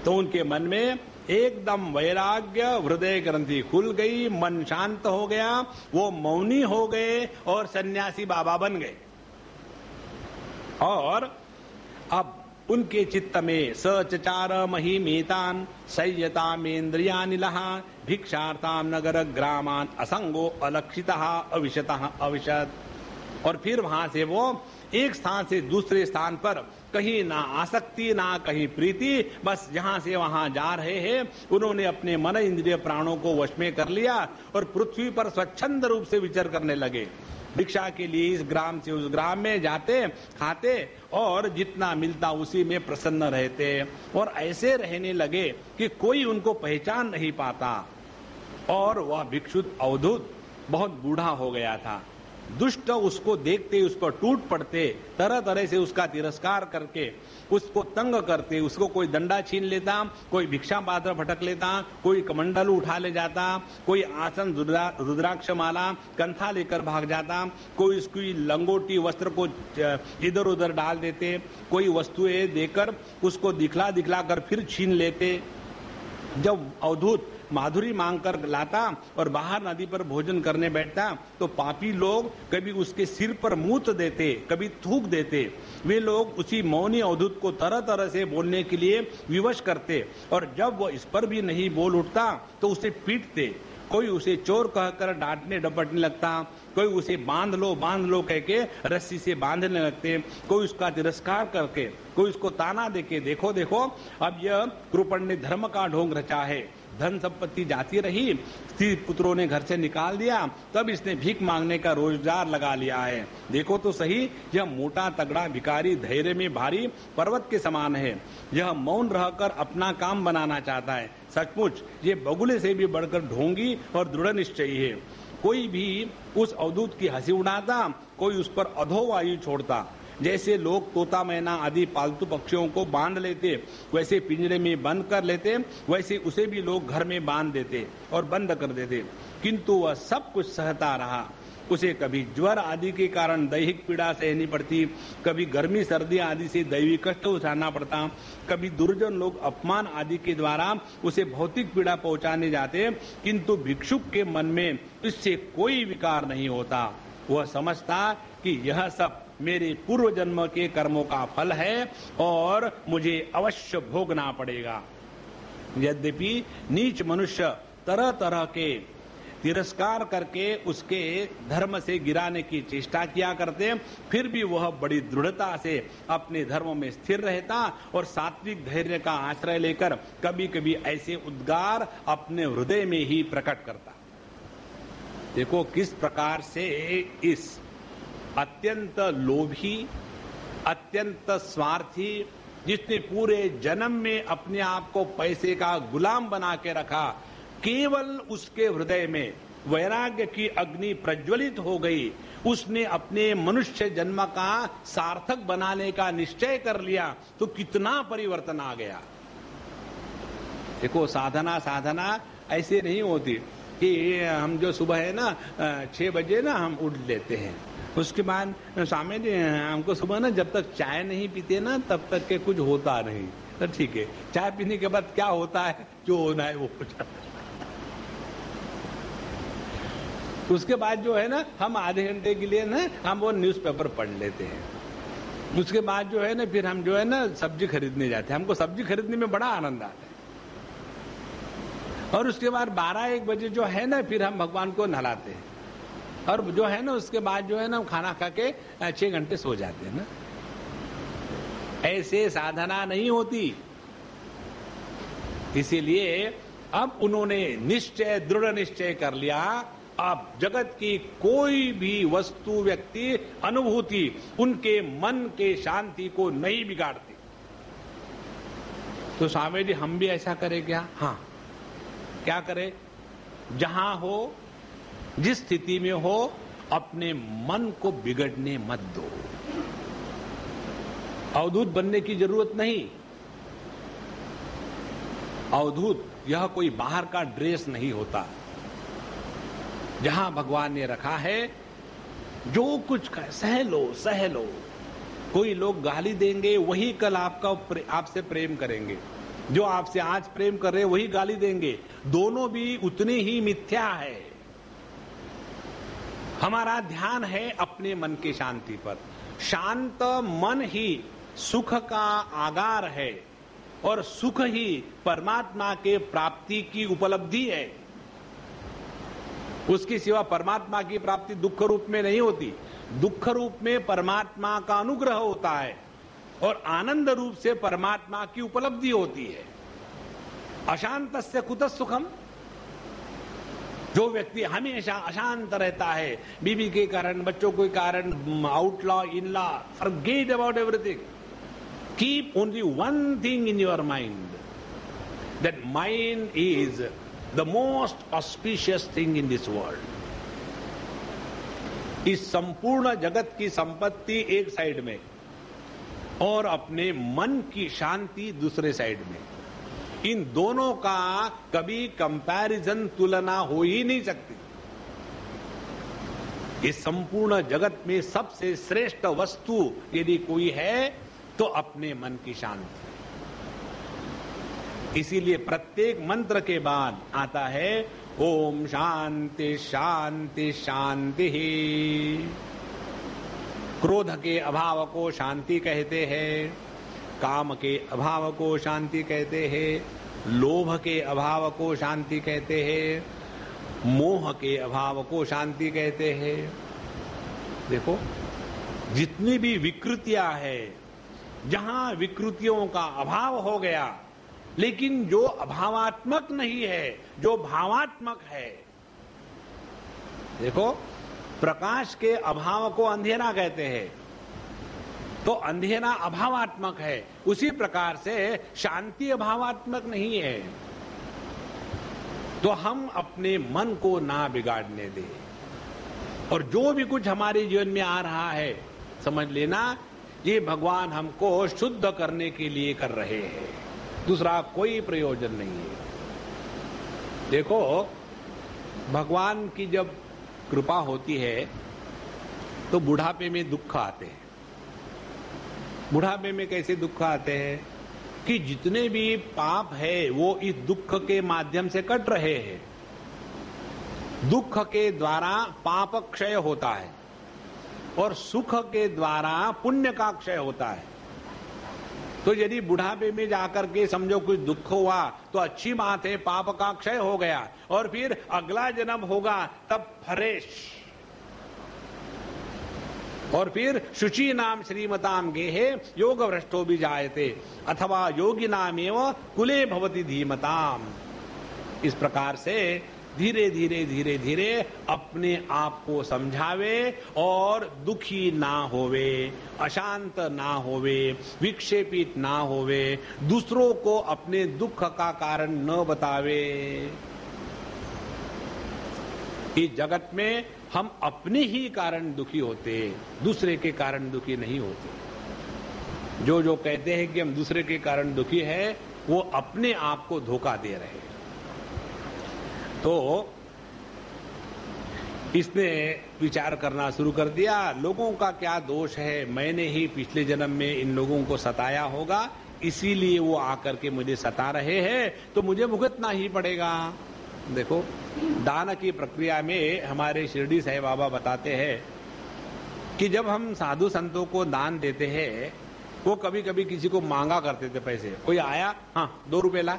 तो उनके मन में एकदम वैराग्य, हृदय ग्रंथि खुल गई, मन शांत हो गया, वो मौनी हो गए और सन्यासी बाबा बन गए। और अब उनके चित्त में सचचार महिमेतान संयतामेन्द्रियानिलः भिक्षार्थाम नगर ग्रामान असंगो अलक्षितः अविशतः अविशत। और फिर वहां से वो एक स्थान से दूसरे स्थान पर कहीं ना आसक्ति ना कहीं प्रीति, बस जहां से वहां जा रहे हैं। उन्होंने अपने मन इंद्रिय प्राणों को वश में कर लिया और पृथ्वी पर स्वच्छंद रूप से विचर करने लगे। भिक्षा के लिए इस ग्राम से उस ग्राम में जाते, खाते और जितना मिलता उसी में प्रसन्न रहते, और ऐसे रहने लगे कि कोई उनको पहचान नहीं पाता। और वह भिक्षुत अवधूत बहुत बूढ़ा हो गया था। दुष्ट उसको देखते उस पर टूट पड़ते, तरह तरह से उसका तिरस्कार करके उसको तंग करते। उसको कोई दंडा छीन लेता, कोई भिक्षा पात्र भटक लेता, कोई कमंडल उठा ले जाता, कोई आसन रुद्राक्ष माला कंथा लेकर भाग जाता, कोई उसकी लंगोटी वस्त्र को इधर उधर डाल देते, कोई वस्तुएं देकर उसको दिखला दिखला कर फिर छीन लेते। जब अवधूत माधुरी मांग कर लाता और बाहर नदी पर भोजन करने बैठता तो पापी लोग कभी उसके सिर पर मूत देते, कभी थूक देते। वे लोग उसी मौनी अवधूत को तरह तरह से बोलने के लिए विवश करते, और जब वह इस पर भी नहीं बोल उठता तो उसे पीटते। कोई उसे चोर कहकर डांटने डपटने लगता, कोई उसे बांध लो कह के रस्सी से बांधने लगते, कोई उसका तिरस्कार करके, कोई उसको ताना देके देखो देखो अब यह कृपण ने धर्म का ढोंग रचा है, धन संपत्ति जाती रही, स्त्री पुत्रों ने घर से निकाल दिया, तब इसने भीख मांगने का रोजगार लगा लिया है। देखो तो सही, यह मोटा तगड़ा भिखारी धैर्य में भारी पर्वत के समान है। यह मौन रहकर अपना काम बनाना चाहता है। सचमुच ये बगुले से भी बढ़कर ढोंगी और दृढ़ निश्चयी है। कोई भी उस अवधूत की हंसी उड़ाता, कोई उस पर अधोवायु छोड़ता। जैसे लोग तोता मैना आदि पालतू पक्षियों को बांध लेते, वैसे पिंजरे में बंद कर लेते, वैसे उसे भी लोग घर में बांध देते और बंद कर देते। किंतु वह सब कुछ सहता रहा। उसे कभी ज्वर आदि के कारण दैहिक पीड़ा सहनी पड़ती, कभी गर्मी सर्दी आदि से दैवी कष्ट उठाना पड़ता, कभी दुर्जन लोग अपमान आदि के द्वारा उसे भौतिक पीड़ा पहुंचाने जाते, किंतु भिक्षुक के मन में इससे कोई विकार नहीं होता। वह समझता कि यह सब मेरे पूर्व जन्म के कर्मों का फल है और मुझे अवश्य भोगना पड़ेगा। यद्यपि नीच मनुष्य तरह तरह के तिरस्कार करके उसके धर्म से गिराने की चेष्टा किया करते, फिर भी वह बड़ी दृढ़ता से अपने धर्म में स्थिर रहता और सात्विक धैर्य का आश्रय लेकर कभी कभी ऐसे उद्गार अपने हृदय में ही प्रकट करता। देखो किस प्रकार से इस अत्यंत लोभी, अत्यंत स्वार्थी, जिसने पूरे जन्म में अपने आप को पैसे का गुलाम बना के रखा, केवल उसके हृदय में वैराग्य की अग्नि प्रज्वलित हो गई। उसने अपने मनुष्य जन्म का सार्थक बनाने का निश्चय कर लिया, तो कितना परिवर्तन आ गया। देखो साधना ऐसे नहीं होती कि हम जो सुबह है ना 6 बजे ना हम उठ लेते हैं, उसके बाद स्वामी जी हमको सुबह ना जब तक चाय नहीं पीते ना तब तक के कुछ होता नहीं। तो ठीक है, चाय पीने के बाद क्या होता है, जो होना है वो हो जाता है। उसके बाद जो है ना हम आधे घंटे के लिए ना हम वो न्यूज़पेपर पढ़ लेते हैं। उसके बाद जो है ना फिर हम जो है ना सब्जी खरीदने जाते हैं। हमको सब्जी खरीदने में बड़ा आनंद आता है। और उसके बाद 12-1 बजे जो है ना फिर हम भगवान को नहलाते हैं। और जो है ना उसके बाद जो है ना हम खाना खा के 6 घंटे सो जाते हैं ना। ऐसे साधना नहीं होती। इसीलिए अब उन्होंने निश्चय, दृढ़ निश्चय कर लिया, अब जगत की कोई भी वस्तु, व्यक्ति, अनुभूति उनके मन के शांति को नहीं बिगाड़ती। तो स्वामी जी हम भी ऐसा करें क्या? हाँ, क्या करें? जहां हो, जिस स्थिति में हो, अपने मन को बिगड़ने मत दो। अवधूत बनने की जरूरत नहीं। अवधूत यह कोई बाहर का ड्रेस नहीं होता। जहां भगवान ने रखा है, जो कुछ सह लो, सह लो। कोई लोग गाली देंगे, वही कल आपसे प्रेम करेंगे। जो आपसे आज प्रेम कर रहे वही गाली देंगे। दोनों भी उतने ही मिथ्या है। हमारा ध्यान है अपने मन की शांति पर। शांत मन ही सुख का आगार है और सुख ही परमात्मा के प्राप्ति की उपलब्धि है। उसकी सिवा परमात्मा की प्राप्ति दुख रूप में नहीं होती। दुख रूप में परमात्मा का अनुग्रह होता है और आनंद रूप से परमात्मा की उपलब्धि होती है। अशांतस्य कुतः सुखम। जो व्यक्ति हमेशा अशांत रहता है, बीवी के कारण, बच्चों के कारण, outlaw, in-law, forget about everything, keep only one thing in your mind, that mind is the most auspicious thing in this world. इस संपूर्ण जगत की संपत्ति एक साइड में और अपने मन की शांति दूसरे साइड में। इन दोनों का कभी कंपैरिजन, तुलना हो ही नहीं सकती। इस संपूर्ण जगत में सबसे श्रेष्ठ वस्तु यदि कोई है तो अपने मन की शांति। इसीलिए प्रत्येक मंत्र के बाद आता है ओम शांति शांति शांति। क्रोध के अभाव को शांति कहते हैं, काम के अभाव को शांति कहते हैं, लोभ के अभाव को शांति कहते हैं, मोह के अभाव को शांति कहते हैं। देखो, जितनी भी विकृतियां है, जहां विकृतियों का अभाव हो गया, लेकिन जो अभावात्मक नहीं है, जो भावात्मक है। देखो, प्रकाश के अभाव को अंधेरा कहते हैं, तो अंधेरा अभावात्मक है। उसी प्रकार से शांति अभावात्मक नहीं है। तो हम अपने मन को ना बिगाड़ने दें, और जो भी कुछ हमारे जीवन में आ रहा है, समझ लेना ये भगवान हमको शुद्ध करने के लिए कर रहे हैं, दूसरा कोई प्रयोजन नहीं है। देखो, भगवान की जब कृपा होती है तो बुढ़ापे में दुख आते हैं। बुढ़ापे में कैसे दुख आते हैं कि जितने भी पाप है वो इस दुख के माध्यम से कट रहे हैं। दुख के द्वारा पाप क्षय होता है और सुख के द्वारा पुण्य का क्षय होता है। तो यदि बुढ़ापे में जाकर के समझो कुछ दुख हुआ तो अच्छी बात है, पाप का क्षय हो गया, और फिर अगला जन्म होगा तब फ्रेश, और फिर शुचि नाम श्रीमताम गेहे योग भ्रष्टो भी जायते अथवा योगी नाम एवं कुले भवति धीमताम। इस प्रकार से धीरे धीरे धीरे धीरे अपने आप को समझावे और दुखी ना होवे, अशांत ना होवे, विक्षेपित ना होवे, दूसरों को अपने दुख का कारण न बतावे। इस जगत में हम अपने ही कारण दुखी होते, दूसरे के कारण दुखी नहीं होते। जो जो कहते हैं कि हम दूसरे के कारण दुखी है, वो अपने आप को धोखा दे रहे हैं। तो इसने विचार करना शुरू कर दिया, लोगों का क्या दोष है, मैंने ही पिछले जन्म में इन लोगों को सताया होगा, इसीलिए वो आकर के मुझे सता रहे हैं, तो मुझे भुगतना ही पड़ेगा। देखो, दान की प्रक्रिया में हमारे शिरडी साईं बाबा बताते हैं कि जब हम साधु संतों को दान देते हैं, वो कभी कभी किसी को मांगा करते थे पैसे। कोई आया, हाँ 2 रुपए ला,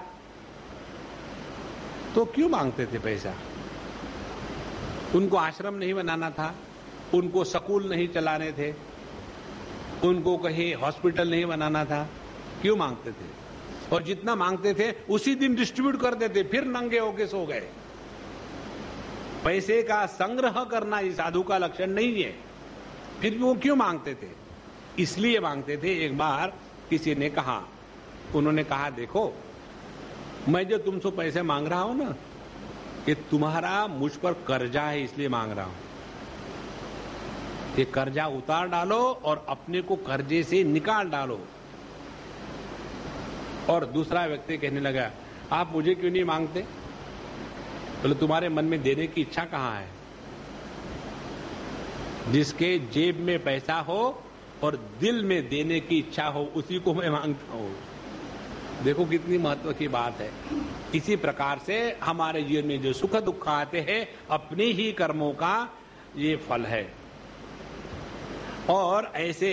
तो क्यों मांगते थे पैसा? उनको आश्रम नहीं बनाना था, उनको स्कूल नहीं चलाने थे, उनको कहीं हॉस्पिटल नहीं बनाना था, क्यों मांगते थे? और जितना मांगते थे उसी दिन डिस्ट्रीब्यूट कर देते, फिर नंगे होके सो गए। पैसे का संग्रह करना ये साधु का लक्षण नहीं है। फिर वो क्यों मांगते थे? इसलिए मांगते थे। एक बार किसी ने कहा, उन्होंने कहा, देखो मैं जो तुमसे पैसे मांग रहा हूं ना, ये तुम्हारा मुझ पर कर्जा है, इसलिए मांग रहा हूं। ये कर्जा उतार डालो और अपने को कर्जे से निकाल डालो। और दूसरा व्यक्ति कहने लगा, आप मुझे क्यों नहीं मांगते? बोले, तुम्हारे मन में देने की इच्छा कहां है? जिसके जेब में पैसा हो और दिल में देने की इच्छा हो, उसी को मैं मांगता हूं। देखो कितनी महत्व की बात है। इसी प्रकार से हमारे जीवन में जो सुख दुख आते हैं, अपने ही कर्मों का ये फल है। और ऐसे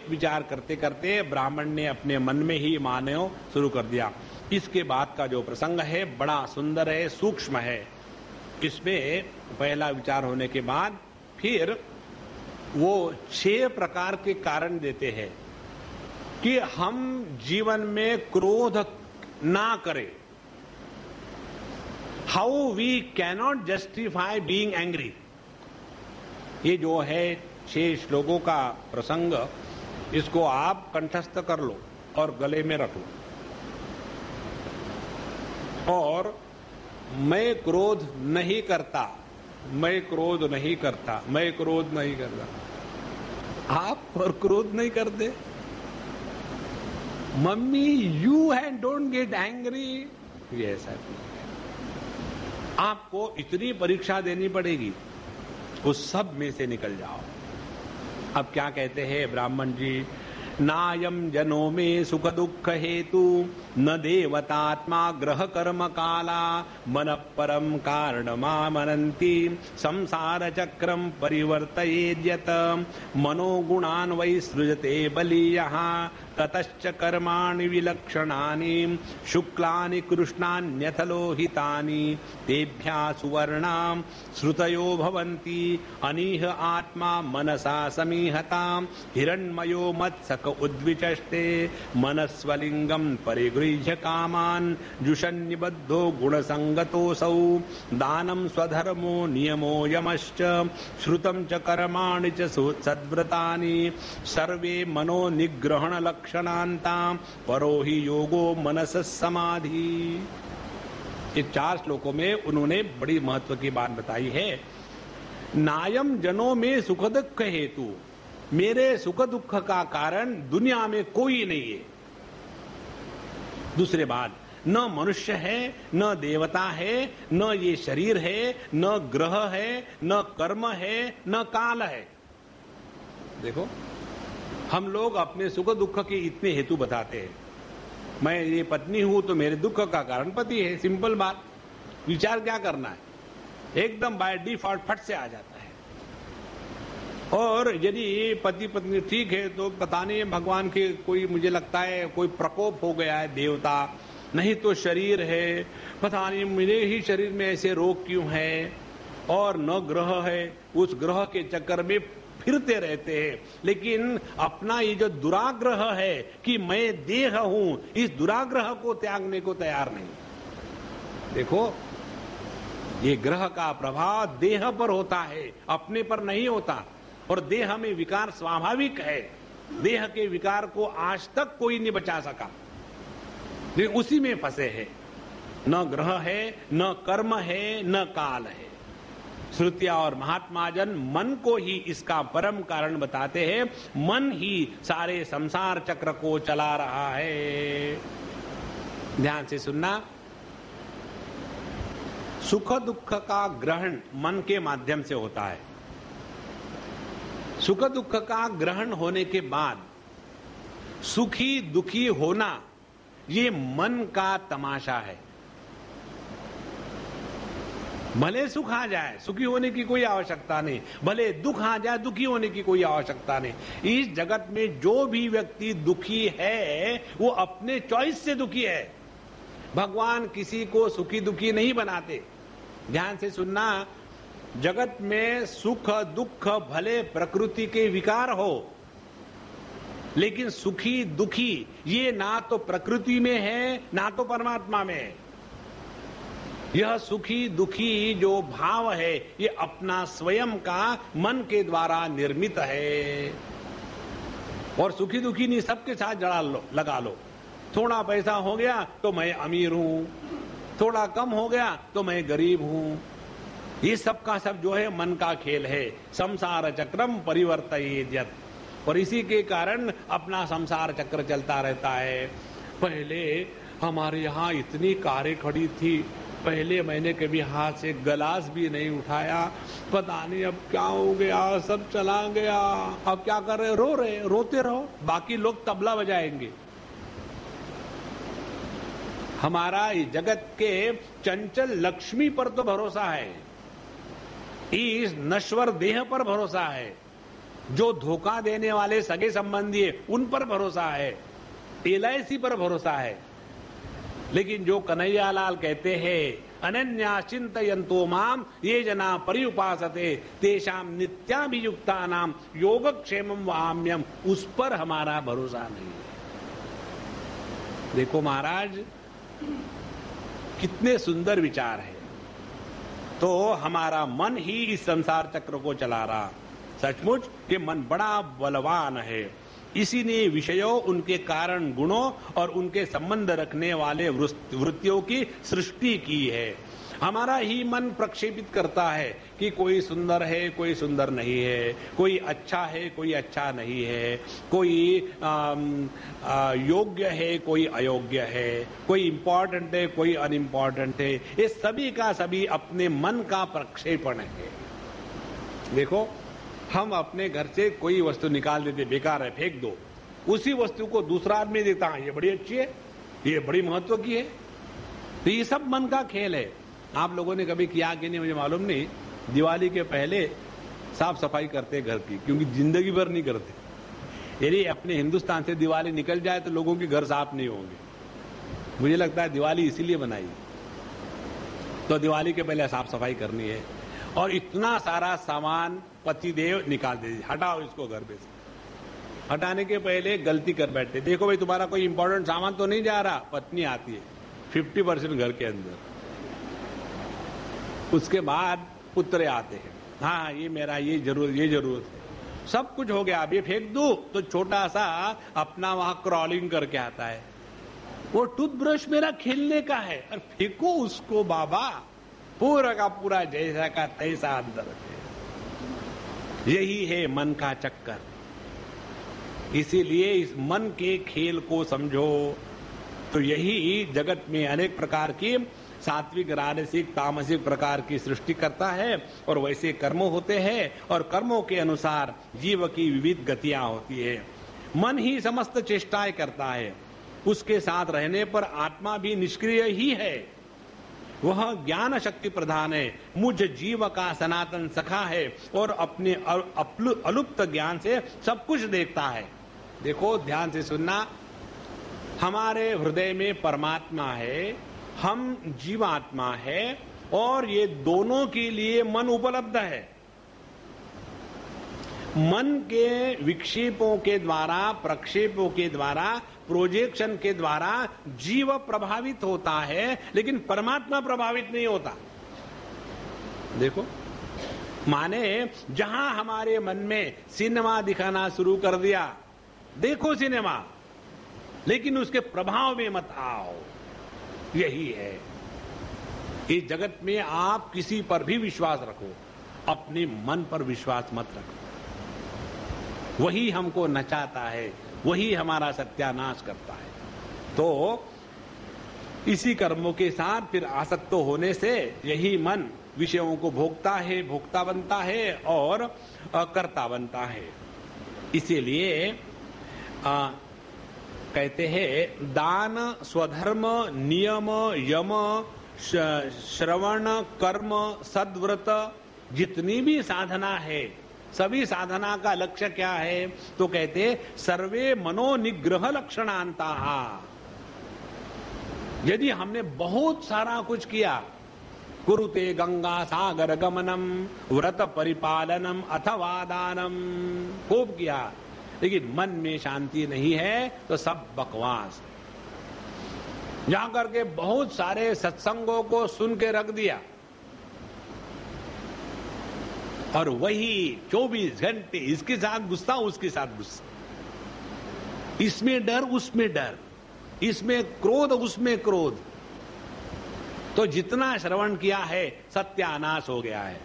विचार करते करते ब्राह्मण ने अपने मन में ही मानना शुरू कर दिया। इसके बाद का जो प्रसंग है बड़ा सुंदर है, सूक्ष्म है। इसमें पहला विचार होने के बाद फिर वो 6 प्रकार के कारण देते हैं कि हम जीवन में क्रोध ना करें। How we cannot justify being angry. ये जो है 6 श्लोकों का प्रसंग, इसको आप कंठस्थ कर लो और गले में रख लो। और मैं क्रोध नहीं करता, मैं क्रोध नहीं करता, मैं क्रोध नहीं करता। आप और क्रोध नहीं करते? Mummy you and don't get angry. Yes, आपको इतनी परीक्षा देनी पड़ेगी, उस सब में से निकल जाओ। अब क्या कहते हैं ब्राह्मण जी, नायम जनो में सुख दुख हेतु न देवतात्मा ग्रह कर्म काला मन परम कारणमामनन्ति संसार चक्रम परिवर्तयेद्यत मनोगुणान् वै सृजते बलीयः ततश्च कर्माणि विलक्षणानि शुक्लानि कृष्णान्यथ लोहितानि तेभ्यः सुवर्णां श्रुतयो भवन्ति अनीह आत्मा मनसा समीहतां हिरण्मयो मत्सक उद्विचष्टे मनस्वलिंगं परिगृह्य कामान् जुषन्निबद्धो गुणसंगतोऽसौ दानं स्वधर्मो नियमो यमश्च श्रुतं च कर्माणि च सद्व्रतानि सर्वे मनो निग्रहण लक्षणान्तां परो हि योगो मनस समाधि। ये 4 श्लोकों में उन्होंने बड़ी महत्व की बात बताई है। नायम जनों में सुख दुख हेतु, मेरे सुख दुख का कारण दुनिया में कोई नहीं है। दूसरे बात, न मनुष्य है, न देवता है, न ये शरीर है, न ग्रह है, न कर्म है, न काल है। देखो, हम लोग अपने सुख दुख के इतने हेतु बताते हैं। मैं ये पत्नी हूं तो मेरे दुख का कारण पति है, सिंपल बात। विचार क्या करना है, एकदम बाय डिफॉल्ट फट से आ जाता है। और यदि पति पत्नी ठीक है तो पता नहीं भगवान के कोई, मुझे लगता है कोई प्रकोप हो गया है, देवता, नहीं तो शरीर है, पता नहीं मेरे ही शरीर में ऐसे रोग क्यों है, और न ग्रह है, उस ग्रह के चक्कर में फिरते रहते हैं। लेकिन अपना ये जो दुराग्रह है कि मैं देह हूं, इस दुराग्रह को त्यागने को तैयार नहीं। देखो, ये ग्रह का प्रभाव देह पर होता है, अपने पर नहीं होता। और देह में विकार स्वाभाविक है, देह के विकार को आज तक कोई नहीं बचा सका, लेकिन उसी में फंसे हैं। न ग्रह है, न कर्म है, न काल है। श्रुतियां और महात्मा जन मन को ही इसका परम कारण बताते हैं। मन ही सारे संसार चक्र को चला रहा है। ध्यान से सुनना, सुख दुख का ग्रहण मन के माध्यम से होता है। सुख दुख का ग्रहण होने के बाद सुखी दुखी होना ये मन का तमाशा है। भले सुख आ जाए, सुखी होने की कोई आवश्यकता नहीं, भले दुख आ जाए, दुखी होने की कोई आवश्यकता नहीं। इस जगत में जो भी व्यक्ति दुखी है वो अपने चॉइस से दुखी है। भगवान किसी को सुखी दुखी नहीं बनाते। ध्यान से सुनना, जगत में सुख दुख भले प्रकृति के विकार हो, लेकिन सुखी दुखी ये ना तो प्रकृति में है ना तो परमात्मा में है। यह सुखी दुखी जो भाव है ये अपना स्वयं का मन के द्वारा निर्मित है। और सुखी दुखी नहीं, सबके साथ लगा लो। थोड़ा पैसा हो गया तो मैं अमीर हूं, थोड़ा कम हो गया तो मैं गरीब हूं। ये सब का सब जो है मन का खेल है। संसार चक्रम परिवर्तयेद्यत, और इसी के कारण अपना संसार चक्र चलता रहता है। पहले हमारे यहाँ इतनी कारें खड़ी थी, पहले मैंने कभी हाथ से गिलास भी नहीं उठाया, पता नहीं अब क्या हो गया, सब चला गया। अब क्या कर रहे, रो रहे, रोते रहो, बाकी लोग तबला बजाएंगे। हमारा इस जगत के चंचल लक्ष्मी पर तो भरोसा है, इस नश्वर देह पर भरोसा है, जो धोखा देने वाले सगे संबंधी है उन पर भरोसा है, LIC पर भरोसा है। लेकिन जो कन्हैया लाल कहते हैं अनन्या चिंतयन्तो माम ये जना पर्युपासते तेषाम नित्याभियुक्तानाम योगक्षेमम वहाम्यम, उस पर हमारा भरोसा नहीं है। देखो महाराज, कितने सुंदर विचार है। तो हमारा मन ही इस संसार चक्र को चला रहा। सचमुच ये मन बड़ा बलवान है। इसी ने विषयों, उनके कारण गुणों और उनके संबंध रखने वाले वृत्तियों की सृष्टि की है। हमारा ही मन प्रक्षेपित करता है कि कोई सुंदर है, कोई सुंदर नहीं है, कोई अच्छा है, कोई अच्छा नहीं है, कोई योग्य है, कोई अयोग्य है, कोई इंपॉर्टेंट है, कोई अनइम्पॉर्टेंट है। ये सभी का सभी अपने मन का प्रक्षेपण है। देखो, हम अपने घर से कोई वस्तु निकाल देते, बेकार है, फेंक दो, उसी वस्तु को दूसरा आदमी देता है, ये बड़ी अच्छी है, ये बड़ी महत्व की है। तो ये सब मन का खेल है। आप लोगों ने कभी किया कि नहीं मुझे मालूम नहीं, दिवाली के पहले साफ सफाई करते घर की, क्योंकि जिंदगी भर नहीं करते। यदि अपने हिंदुस्तान से दिवाली निकल जाए तो लोगों के घर साफ नहीं होंगे। मुझे लगता है दिवाली इसीलिए बनाई, तो दिवाली के पहले साफ सफाई करनी है। और इतना सारा सामान पतिदेव निकाल दे, हटाओ इसको घर पे से। हटाने के पहले गलती कर बैठते, देखो भाई तुम्हारा कोई इंपॉर्टेंट सामान तो नहीं जा रहा। पत्नी आती है 50% घर के अंदर। उसके बाद पुत्र आते हैं, हाँ ये मेरा ये जरूरत है, सब कुछ हो गया, अब ये फेंक दूं तो छोटा सा अपना वहां क्रॉलिंग करके आता है, वो टूथब्रश मेरा खेलने का है, और फेंको उसको बाबा, पूरा का पूरा जैसा का तैसा अंदर है। यही है मन का चक्कर। इसीलिए इस मन के खेल को समझो। तो यही जगत में अनेक प्रकार की सात्विक, राजसिक, तामसिक प्रकार की सृष्टि करता है, और वैसे कर्म होते हैं, और कर्मों के अनुसार जीव की विविध गतियां होती है। मन ही समस्त चेष्टाएं करता है, उसके साथ रहने पर आत्मा भी निष्क्रिय ही है। वह ज्ञान शक्ति प्रधान है, मुझ जीव का सनातन सखा है, और अपने अलुप्त ज्ञान से सब कुछ देखता है। देखो ध्यान से सुनना, हमारे हृदय में परमात्मा है, हम जीवात्मा है, और ये दोनों के लिए मन उपलब्ध है। मन के विक्षेपों के द्वारा, प्रक्षेपों के द्वारा, प्रोजेक्शन के द्वारा जीव प्रभावित होता है, लेकिन परमात्मा प्रभावित नहीं होता। देखो, माने जहां हमारे मन में सिनेमा दिखाना शुरू कर दिया, देखो सिनेमा, लेकिन उसके प्रभाव में मत आओ। यही है इस जगत में। आप किसी पर भी विश्वास रखो, अपने मन पर विश्वास मत रखो। वही हमको नचाता है, वही हमारा सत्यानाश करता है। तो इसी कर्मों के साथ फिर आसक्त होने से यही मन विषयों को भोगता है, भोक्ता बनता है और कर्ता बनता है। इसीलिए कहते हैं दान, स्वधर्म, नियम, यम, श्रवण, कर्म, सद्व्रत, जितनी भी साधना है, सभी साधना का लक्ष्य क्या है? तो कहते सर्वे मनोनिग्रह लक्षणांता। यदि हमने बहुत सारा कुछ किया, कुरुते गंगा सागर गमनम, व्रत परिपालनम अथवा दानम, खूब किया, लेकिन मन में शांति नहीं है, तो सब बकवास। जा करके बहुत सारे सत्संगों को सुन के रख दिया, और वही 24 घंटे इसके साथ गुस्सा, उसके साथ गुस्सा, इसमें डर, उसमें डर, इसमें क्रोध, उसमें क्रोध। तो जितना श्रवण किया है सत्यानाश हो गया है।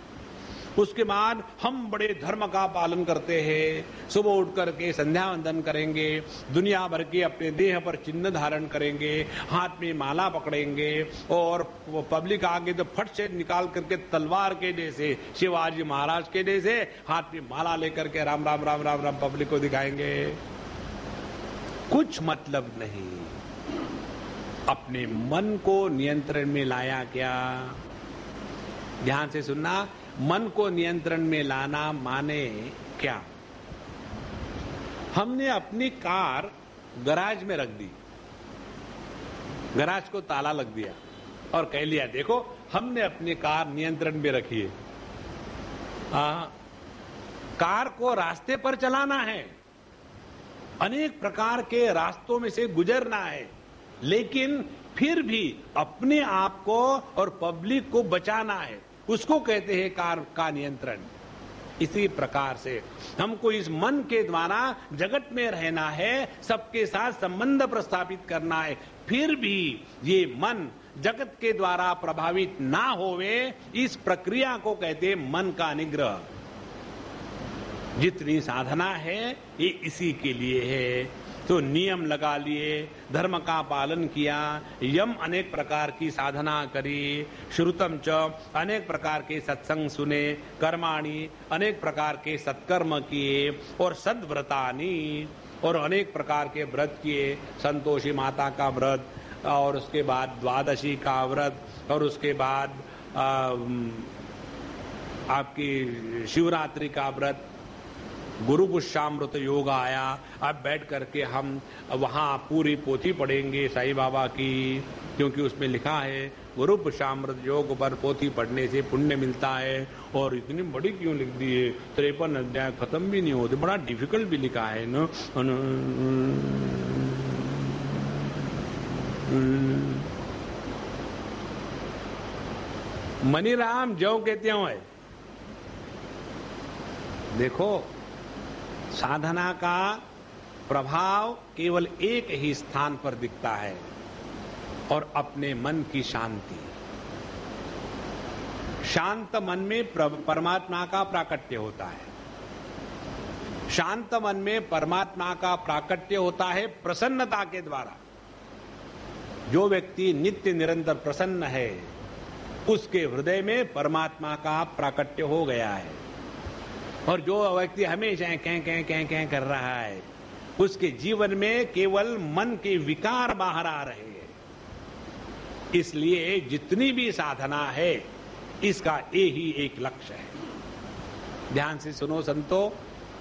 उसके बाद हम बड़े धर्म का पालन करते हैं, सुबह उठ करके संध्या वंदन करेंगे, दुनिया भर के अपने देह पर चिन्ह धारण करेंगे, हाथ में माला पकड़ेंगे, और पब्लिक आगे तो फट से निकाल करके तलवार के जैसे, शिवाजी महाराज के जैसे हाथ में माला लेकर के राम राम राम राम राम पब्लिक को दिखाएंगे। कुछ मतलब नहीं। अपने मन को नियंत्रण में लाया क्या? ध्यान से सुनना, मन को नियंत्रण में लाना माने क्या? हमने अपनी कार गैराज में रख दी, गैराज को ताला लग दिया और कह लिया देखो हमने अपनी कार नियंत्रण में रखी है। कार को रास्ते पर चलाना है, अनेक प्रकार के रास्तों में से गुजरना है, लेकिन फिर भी अपने आप को और पब्लिक को बचाना है, उसको कहते हैं कार का नियंत्रण। इसी प्रकार से हमको इस मन के द्वारा जगत में रहना है, सबके साथ संबंध प्रस्थापित करना है, फिर भी ये मन जगत के द्वारा प्रभावित ना होवे, इस प्रक्रिया को कहते हैं मन का निग्रह। जितनी साधना है ये इसी के लिए है। तो नियम लगा लिए, धर्म का पालन किया, यम अनेक प्रकार की साधना करी, श्रुतम च अनेक प्रकार के सत्संग सुने, कर्माणि अनेक प्रकार के सत्कर्म किए, और सद्व्रतानि और अनेक प्रकार के व्रत किए, संतोषी माता का व्रत, और उसके बाद द्वादशी का व्रत, और उसके बाद आपकी शिवरात्रि का व्रत, गुरु पुष्यामृत योग आया। अब बैठ करके हम वहां पूरी पोथी पढ़ेंगे साईं बाबा की, क्योंकि उसमें लिखा है गुरु पुष्यामृत योग पर पोथी पढ़ने से पुण्य मिलता है। और इतनी बड़ी क्यों लिख दी है, 53 अध्याय खत्म भी नहीं होते, बड़ा डिफिकल्ट भी लिखा है ना। मनीराम जो कहते हो है, देखो साधना का प्रभाव केवल एक ही स्थान पर दिखता है, और अपने मन की शांति। शांत मन में परमात्मा का प्राकट्य होता है। शांत मन में परमात्मा का प्राकट्य होता है प्रसन्नता के द्वारा। जो व्यक्ति नित्य निरंतर प्रसन्न है, उसके हृदय में परमात्मा का प्राकट्य हो गया है। और जो व्यक्ति हमेशा कैं कर रहा है, उसके जीवन में केवल मन के विकार बाहर आ रहे हैं। इसलिए जितनी भी साधना है, इसका यही एक लक्ष्य है। ध्यान से सुनो संतो,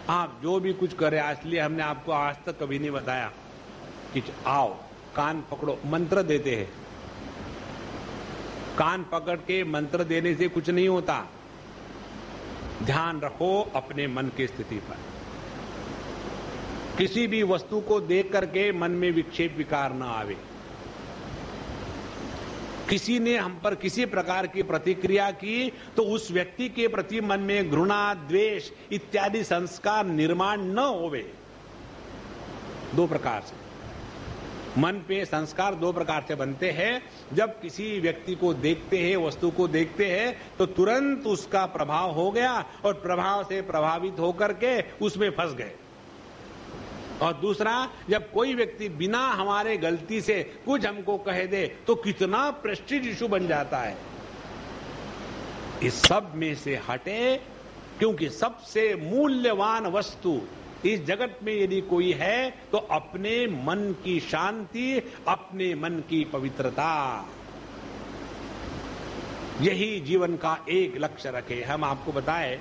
आप जो भी कुछ करें, इसलिए हमने आपको आज तक कभी नहीं बताया कि आओ कान पकड़ो, मंत्र देते हैं। कान पकड़ के मंत्र देने से कुछ नहीं होता। ध्यान रखो अपने मन की स्थिति पर। किसी भी वस्तु को देख करके मन में विक्षेप विकार न आवे। किसी ने हम पर किसी प्रकार की प्रतिक्रिया की तो उस व्यक्ति के प्रति मन में घृणा, द्वेष इत्यादि संस्कार निर्माण न होवे। दो प्रकार से मन पे संस्कार दो प्रकार से बनते हैं। जब किसी व्यक्ति को देखते हैं, वस्तु को देखते हैं, तो तुरंत उसका प्रभाव हो गया और प्रभाव से प्रभावित होकर के उसमें फंस गए। और दूसरा, जब कोई व्यक्ति बिना हमारे गलती से कुछ हमको कह दे तो कितना प्रेस्टीज इशू बन जाता है। इस सब में से हटे, क्योंकि सबसे मूल्यवान वस्तु इस जगत में यदि कोई है तो अपने मन की शांति, अपने मन की पवित्रता, यही जीवन का एक लक्ष्य रखे। हम आपको बताए,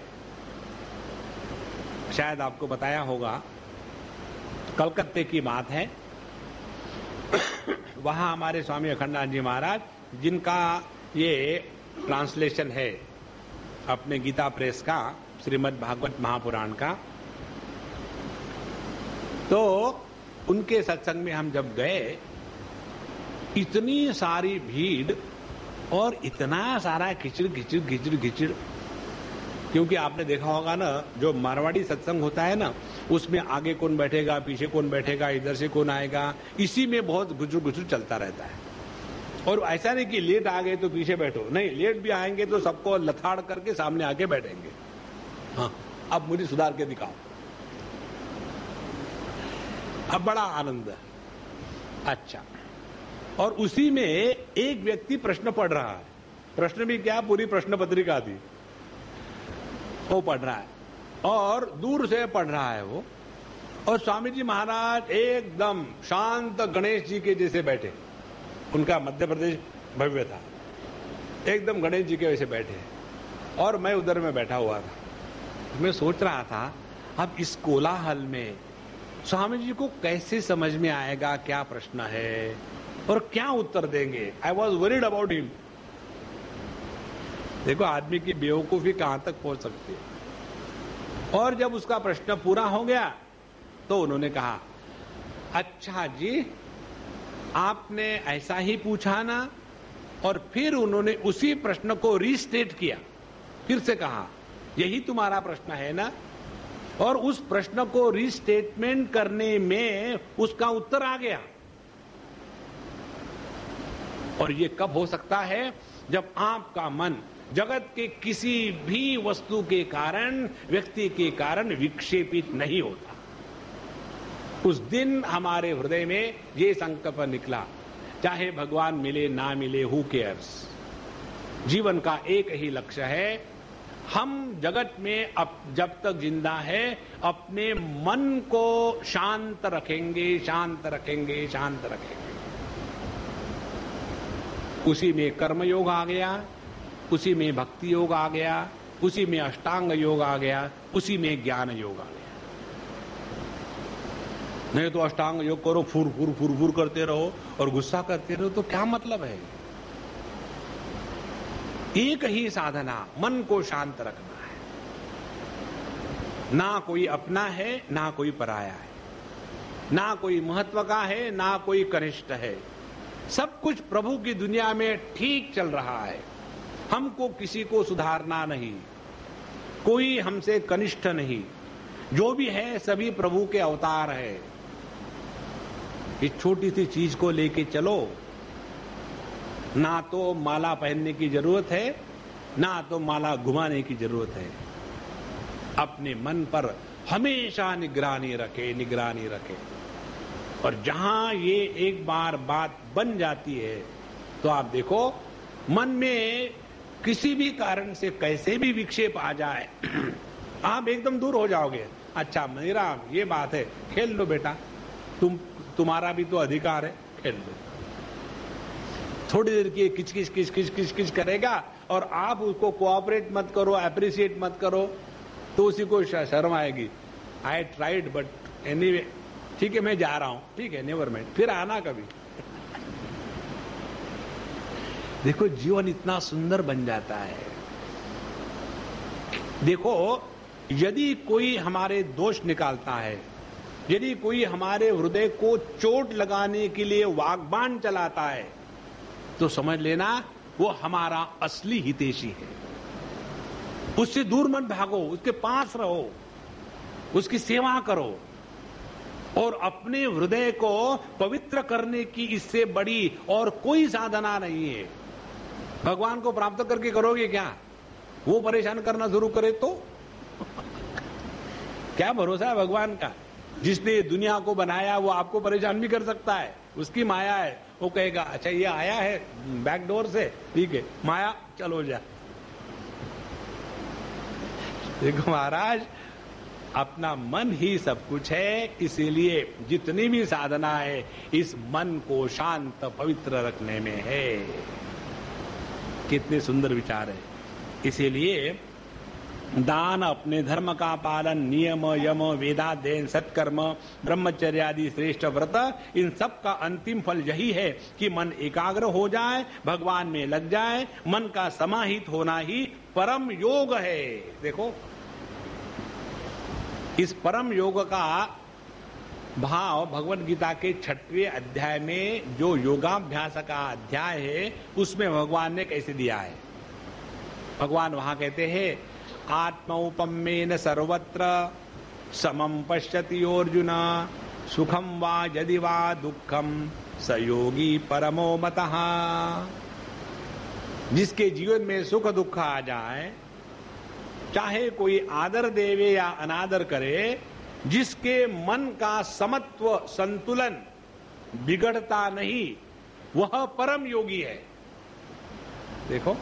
शायद आपको बताया होगा, कलकत्ते की बात है। वहां हमारे स्वामी अखंडानंद जी महाराज, जिनका ये ट्रांसलेशन है अपने गीता प्रेस का, श्रीमद् भागवत महापुराण का, तो उनके सत्संग में हम जब गए, इतनी सारी भीड़ और इतना सारा खिचड़, क्योंकि आपने देखा होगा ना, जो मारवाड़ी सत्संग होता है ना, उसमें आगे कौन बैठेगा, पीछे कौन बैठेगा, इधर से कौन आएगा, इसी में बहुत गुजर चलता रहता है। और ऐसा नहीं कि लेट आ गए तो पीछे बैठो, नहीं, लेट भी आएंगे तो सबको लथाड़ करके सामने आके बैठेंगे। हाँ, अब मुझे सुधार के दिखाओ। अब बड़ा आनंद है। अच्छा, और उसी में एक व्यक्ति प्रश्न पढ़ रहा है। प्रश्न भी क्या, पूरी प्रश्न पत्रिका थी, वो पढ़ रहा है और दूर से पढ़ रहा है वो। और स्वामी जी महाराज एकदम शांत गणेश जी के जैसे बैठे। उनका मध्य प्रदेश भव्य था, एकदम गणेश जी के वैसे बैठे। और मैं उधर में बैठा हुआ था। मैं सोच रहा था, अब इस कोलाहल में स्वामी जी को कैसे समझ में आएगा क्या प्रश्न है और क्या उत्तर देंगे। I was worried about him. देखो, आदमी की बेवकूफी कहां तक पहुंच सकती है। और जब उसका प्रश्न पूरा हो गया तो उन्होंने कहा, अच्छा जी, आपने ऐसा ही पूछा ना। और फिर उन्होंने उसी प्रश्न को रीस्टेट किया, फिर से कहा, यही तुम्हारा प्रश्न है ना। और उस प्रश्न को रीस्टेटमेंट करने में उसका उत्तर आ गया। और ये कब हो सकता है, जब आपका मन जगत के किसी भी वस्तु के कारण, व्यक्ति के कारण विक्षेपित नहीं होता। उस दिन हमारे हृदय में ये संकल्प निकला, चाहे भगवान मिले ना मिले, हु केयर्स। जीवन का एक ही लक्ष्य है, हम जगत में अब जब तक जिंदा है अपने मन को शांत रखेंगे, शांत रखेंगे, शांत रखेंगे। उसी में कर्मयोग आ गया, उसी में भक्ति योग आ गया, उसी में अष्टांग योग आ गया, उसी में ज्ञान योग आ गया। नहीं तो अष्टांग योग करो, फुर फुर फुर फुर करते रहो और गुस्सा करते रहो तो क्या मतलब है? एक ही साधना, मन को शांत रखना है। ना कोई अपना है, ना कोई पराया है, ना कोई महत्व का है, ना कोई कनिष्ठ है। सब कुछ प्रभु की दुनिया में ठीक चल रहा है। हमको किसी को सुधारना नहीं, कोई हमसे कनिष्ठ नहीं, जो भी है सभी प्रभु के अवतार है। इस छोटी सी चीज को लेके चलो, ना तो माला पहनने की जरूरत है, ना तो माला घुमाने की जरूरत है। अपने मन पर हमेशा निगरानी रखे, निगरानी रखे। और जहां ये एक बार बात बन जाती है तो आप देखो, मन में किसी भी कारण से कैसे भी विक्षेप आ जाए आप एकदम दूर हो जाओगे। अच्छा मेरा ये बात है, खेल लो बेटा, तुम्हारा भी तो अधिकार है, खेल लो। थोड़ी देर की किच किच किच किच किच किच करेगा और आप उसको कोऑपरेट मत करो, अप्रिशिएट मत करो तो उसी को शर्म आएगी। आई ट्राइड बट एनीवे, ठीक है मैं जा रहा हूं, ठीक है नेवर माइंड, फिर आना कभी। देखो जीवन इतना सुंदर बन जाता है। देखो यदि कोई हमारे दोष निकालता है, यदि कोई हमारे हृदय को चोट लगाने के लिए वाग्बाण चलाता है, तो समझ लेना वो हमारा असली हितैषी है। उससे दूर मत भागो, उसके पास रहो, उसकी सेवा करो और अपने हृदय को पवित्र करने की इससे बड़ी और कोई साधना नहीं है। भगवान को प्राप्त करके करोगे क्या? वो परेशान करना शुरू करे तो क्या भरोसा है भगवान का? जिसने दुनिया को बनाया वो आपको परेशान भी कर सकता है, उसकी माया है। वो कहेगा अच्छा ये आया है बैक डोर से, ठीक है माया चलो जा। देखो महाराज, अपना मन ही सब कुछ है, इसीलिए जितनी भी साधना है इस मन को शांत पवित्र रखने में है। कितने सुंदर विचार है। इसीलिए दान, अपने धर्म का पालन, नियम यम वेदाध्ययन, सत्कर्म, ब्रह्मचर्य आदि श्रेष्ठ व्रत, इन सब का अंतिम फल यही है कि मन एकाग्र हो जाए, भगवान में लग जाए। मन का समाहित होना ही परम योग है। देखो इस परम योग का भाव भगवद गीता के 6वें अध्याय में जो योगाभ्यास का अध्याय है उसमें भगवान ने कैसे दिया है। भगवान वहां कहते हैं आत्मौपम्येन सर्वत्र समम पश्यति अर्जुन, सुखम वा यदि वा दुखम स योगी परमो मतः। जिसके जीवन में सुख दुख आ जाए, चाहे कोई आदर देवे या अनादर करे, जिसके मन का समत्व संतुलन बिगड़ता नहीं, वह परम योगी है। देखो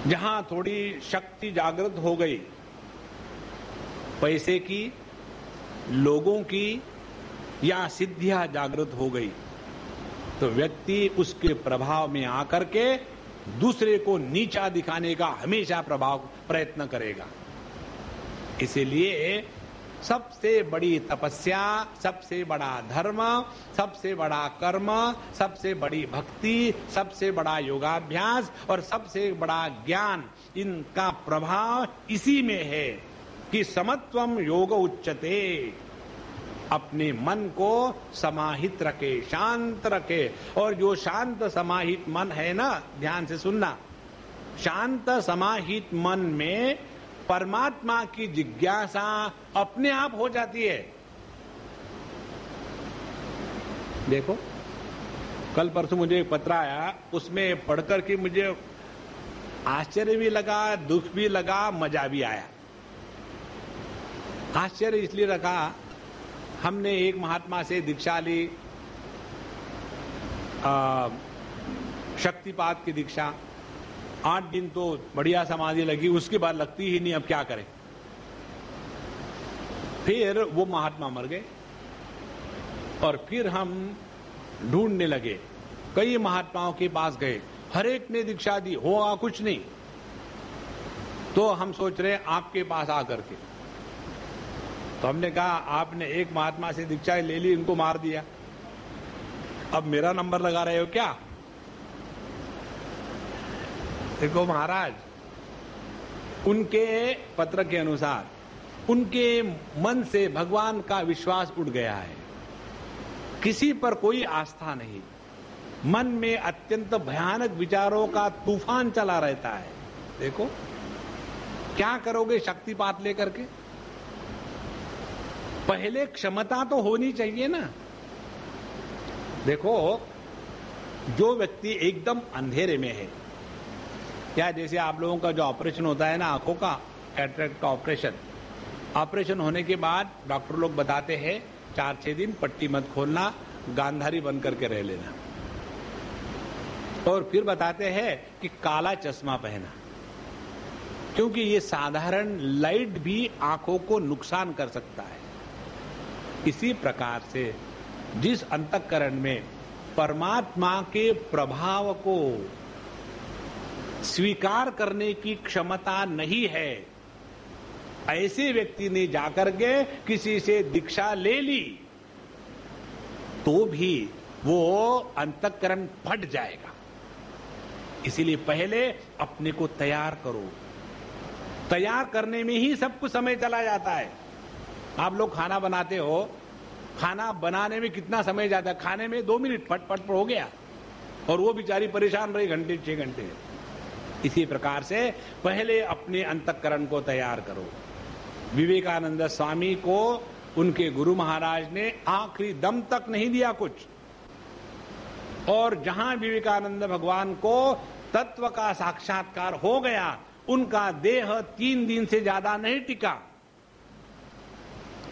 जहां थोड़ी शक्ति जागृत हो गई, पैसे की, लोगों की या सिद्धियां जागृत हो गई, तो व्यक्ति उसके प्रभाव में आकर के दूसरे को नीचा दिखाने का हमेशा प्रयत्न करेगा। इसीलिए सबसे बड़ी तपस्या, सबसे बड़ा धर्म, सबसे बड़ा कर्म, सबसे बड़ी भक्ति, सबसे बड़ा योगाभ्यास और सबसे बड़ा ज्ञान, इनका प्रभाव इसी में है कि समत्वम योग उच्चते। अपने मन को समाहित रखे, शांत रखे। और जो शांत समाहित मन है ना, ध्यान से सुनना, शांत समाहित मन में परमात्मा की जिज्ञासा अपने आप हो जाती है। देखो कल परसों मुझे एक पत्र आया, उसमें पढ़कर के मुझे आश्चर्य भी लगा, दुख भी लगा, मजा भी आया। आश्चर्य इसलिए रखा, हमने एक महात्मा से दीक्षा ली, शक्तिपात की दीक्षा। 8 दिन तो बढ़िया समाधि लगी, उसके बाद लगती ही नहीं, अब क्या करें। फिर वो महात्मा मर गए और फिर हम ढूंढने लगे कई महात्माओं के पास गए, हर एक ने दीक्षा दी, होगा कुछ नहीं। तो हम सोच रहे हैं आपके पास आकर के, तो हमने कहा आपने एक महात्मा से दीक्षा ले ली, इनको मार दिया, अब मेरा नंबर लगा रहे हो क्या? देखो महाराज, उनके पत्र के अनुसार उनके मन से भगवान का विश्वास उठ गया है, किसी पर कोई आस्था नहीं, मन में अत्यंत भयानक विचारों का तूफान चला रहता है। देखो क्या करोगे शक्तिपात लेकर के? पहले क्षमता तो होनी चाहिए ना। देखो जो व्यक्ति एकदम अंधेरे में है, क्या जैसे आप लोगों का जो ऑपरेशन होता है ना आंखों का, कैटरेक्ट का ऑपरेशन होने के बाद डॉक्टर लोग बताते हैं 4-6 दिन पट्टी मत खोलना, गांधारी बन करके रह लेना, और फिर बताते हैं कि काला चश्मा पहना, क्योंकि ये साधारण लाइट भी आंखों को नुकसान कर सकता है। इसी प्रकार से जिस अंतःकरण में परमात्मा के प्रभाव को स्वीकार करने की क्षमता नहीं है, ऐसे व्यक्ति ने जाकर के किसी से दीक्षा ले ली तो भी वो अंतःकरण फट जाएगा। इसीलिए पहले अपने को तैयार करो। तैयार करने में ही सब कुछ समय चला जाता है। आप लोग खाना बनाते हो, खाना बनाने में कितना समय जाता है? खाने में 2 मिनट फट हो गया, और वो बेचारी परेशान रही घंटे 6 घंटे। इसी प्रकार से पहले अपने अंतःकरण को तैयार करो। विवेकानंद स्वामी को उनके गुरु महाराज ने आखिरी दम तक नहीं दिया कुछ, और जहां विवेकानंद भगवान को तत्व का साक्षात्कार हो गया, उनका देह 3 दिन से ज्यादा नहीं टिका।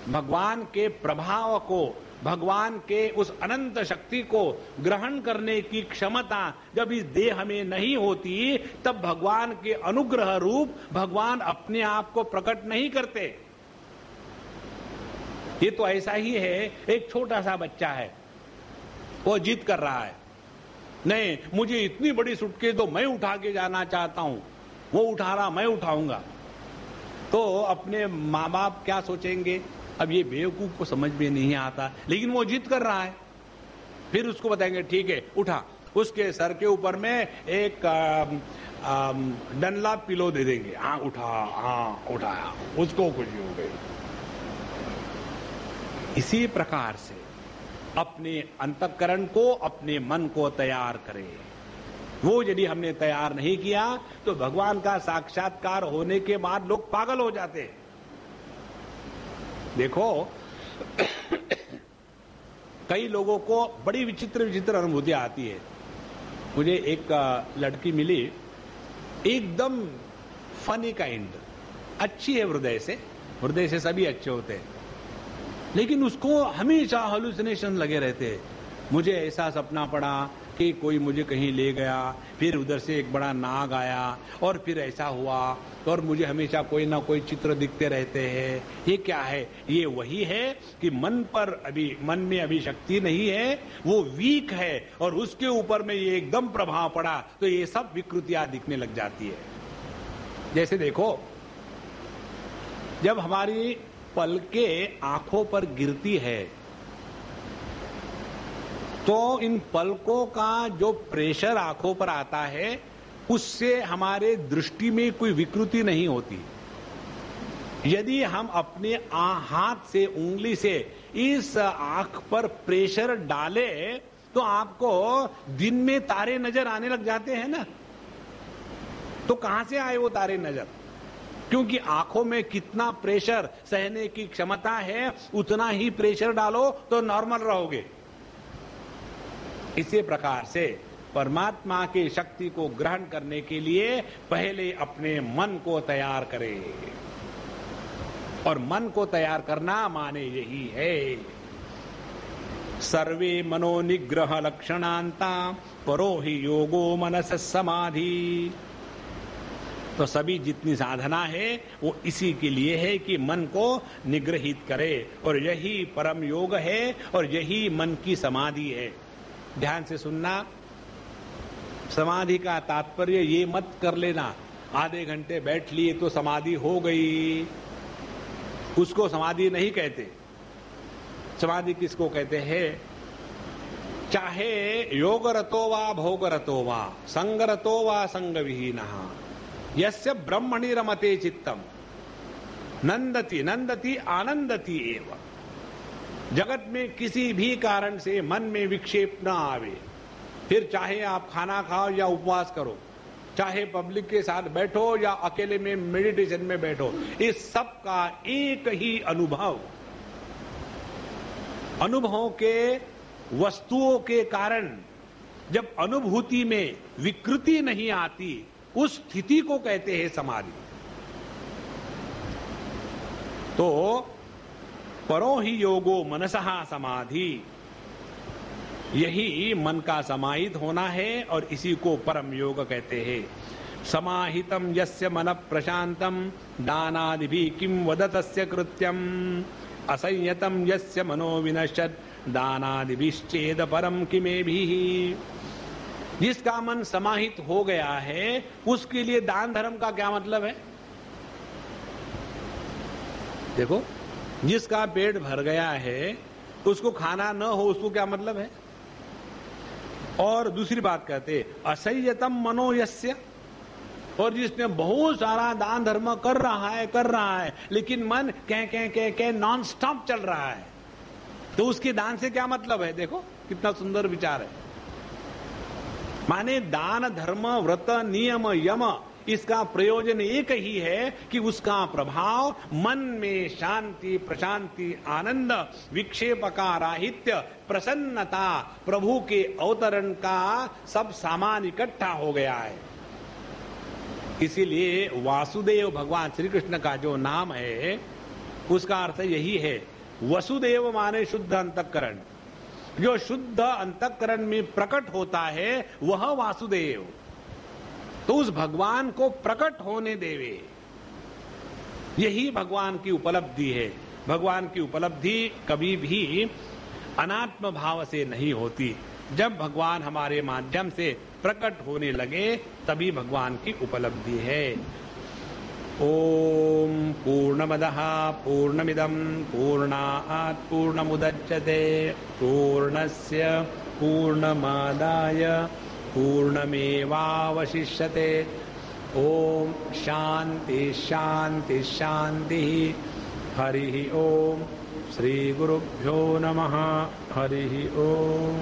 भगवान के प्रभाव को, भगवान के उस अनंत शक्ति को ग्रहण करने की क्षमता जब इस देह में नहीं होती, तब भगवान के अनुग्रह रूप भगवान अपने आप को प्रकट नहीं करते। ये तो ऐसा ही है, एक छोटा सा बच्चा है, वो जिद कर रहा है, नहीं मुझे इतनी बड़ी सुटकेस तो मैं उठा के जाना चाहता हूं, वो उठा रहा मैं उठाऊंगा। तो अपने माँ बाप क्या सोचेंगे? अब ये बेवकूफ को समझ में नहीं आता, लेकिन वो जिद कर रहा है। फिर उसको बताएंगे ठीक है उठा, उसके सर के ऊपर में एक डनलॉप पिलो दे देंगे, हाँ उठा, हाँ उठाया, उसको खुशी हो गई। इसी प्रकार से अपने अंतःकरण को, अपने मन को तैयार करें। वो यदि हमने तैयार नहीं किया तो भगवान का साक्षात्कार होने के बाद लोग पागल हो जाते हैं। देखो कई लोगों को बड़ी विचित्र विचित्र अनुभूतियां आती है। मुझे एक लड़की मिली, एकदम फनी काइंड, अच्छी है हृदय से सभी अच्छे होते हैं, लेकिन उसको हमेशा हालुसिनेशन लगे रहते हैं। मुझे ऐसा सपना पड़ा कि कोई मुझे कहीं ले गया, फिर उधर से एक बड़ा नाग आया, और फिर ऐसा हुआ, और मुझे हमेशा कोई ना कोई चित्र दिखते रहते हैं। ये क्या है? ये वही है कि मन में अभी शक्ति नहीं है, वो वीक है, और उसके ऊपर में ये एकदम प्रभाव पड़ा तो ये सब विकृतियां दिखने लग जाती है। जैसे देखो, जब हमारी पलकें आंखों पर गिरती है तो इन पलकों का जो प्रेशर आंखों पर आता है, उससे हमारे दृष्टि में कोई विकृति नहीं होती। यदि हम अपने हाथ से, उंगली से इस आंख पर प्रेशर डालें तो आपको दिन में तारे नजर आने लग जाते हैं ना। तो कहां से आए वो तारे नजर? क्योंकि आंखों में कितना प्रेशर सहने की क्षमता है, उतना ही प्रेशर डालो तो नॉर्मल रहोगे। इसी प्रकार से परमात्मा की शक्ति को ग्रहण करने के लिए पहले अपने मन को तैयार करें, और मन को तैयार करना माने यही है, सर्वे मनोनिग्रह लक्षणांता परो ही योगो मनस समाधि। तो सभी जितनी साधना है वो इसी के लिए है कि मन को निग्रहित करे, और यही परम योग है, और यही मन की समाधि है। ध्यान से सुनना, समाधि का तात्पर्य ये मत कर लेना आधे घंटे बैठ लिए तो समाधि हो गई, उसको समाधि नहीं कहते। समाधि किसको कहते हैं? चाहे योगरतो वा भोगरतो वा संगरतो वा संग विहीनः यस्य ब्रह्मणि रमते चित्तम नंदति नंदति आनंदति एव। जगत में किसी भी कारण से मन में विक्षेप न आवे, फिर चाहे आप खाना खाओ या उपवास करो, चाहे पब्लिक के साथ बैठो या अकेले में मेडिटेशन में बैठो, इस सब का एक ही अनुभवों के वस्तुओं के कारण जब अनुभूति में विकृति नहीं आती, उस स्थिति को कहते हैं समाधि। तो परो ही योगो मनसः समाधि, यही मन का समाहित होना है और इसी को परम योग कहते हैं। समाहितम यस्य मन प्रशांतम दानादिभिः किं वदतस्य कृत्यम असंयतम यस्य मनो विनश्यत् दानादिभिश्चेद परम किमेभिः। जिसका मन समाहित हो गया है उसके लिए दान धर्म का क्या मतलब है? देखो, जिसका पेट भर गया है उसको खाना न हो, उसको क्या मतलब है? और दूसरी बात कहते असंयतम मनो यस्य, और जिसने बहुत सारा दान धर्म कर रहा है लेकिन मन कह नॉन स्टॉप चल रहा है, तो उसके दान से क्या मतलब है? देखो कितना सुंदर विचार है। माने दान धर्म व्रत नियम यम, इसका प्रयोजन एक ही है कि उसका प्रभाव मन में शांति प्रशांति आनंद विक्षेप का राहित्य प्रसन्नता प्रभु के अवतरण का सब सामान इकट्ठा हो गया है। इसीलिए वासुदेव भगवान श्री कृष्ण का जो नाम है उसका अर्थ यही है। वसुदेव माने शुद्ध अंतःकरण, जो शुद्ध अंतःकरण में प्रकट होता है वह वासुदेव। तो उस भगवान को प्रकट होने देवे, यही भगवान की उपलब्धि है। भगवान की उपलब्धि कभी भी अनात्म भाव से नहीं होती। जब भगवान हमारे माध्यम से प्रकट होने लगे तभी भगवान की उपलब्धि है। ओम पूर्णमदः पूर्णमिदं पूर्णात् पूर्णमुदच्यते पूर्णस्य पूर्णमादाय पूर्णमेवावशिष्यते। ओम शांति शांति शांति। हरि ओम। श्री गुरुभ्यो नमः। हरि ओम।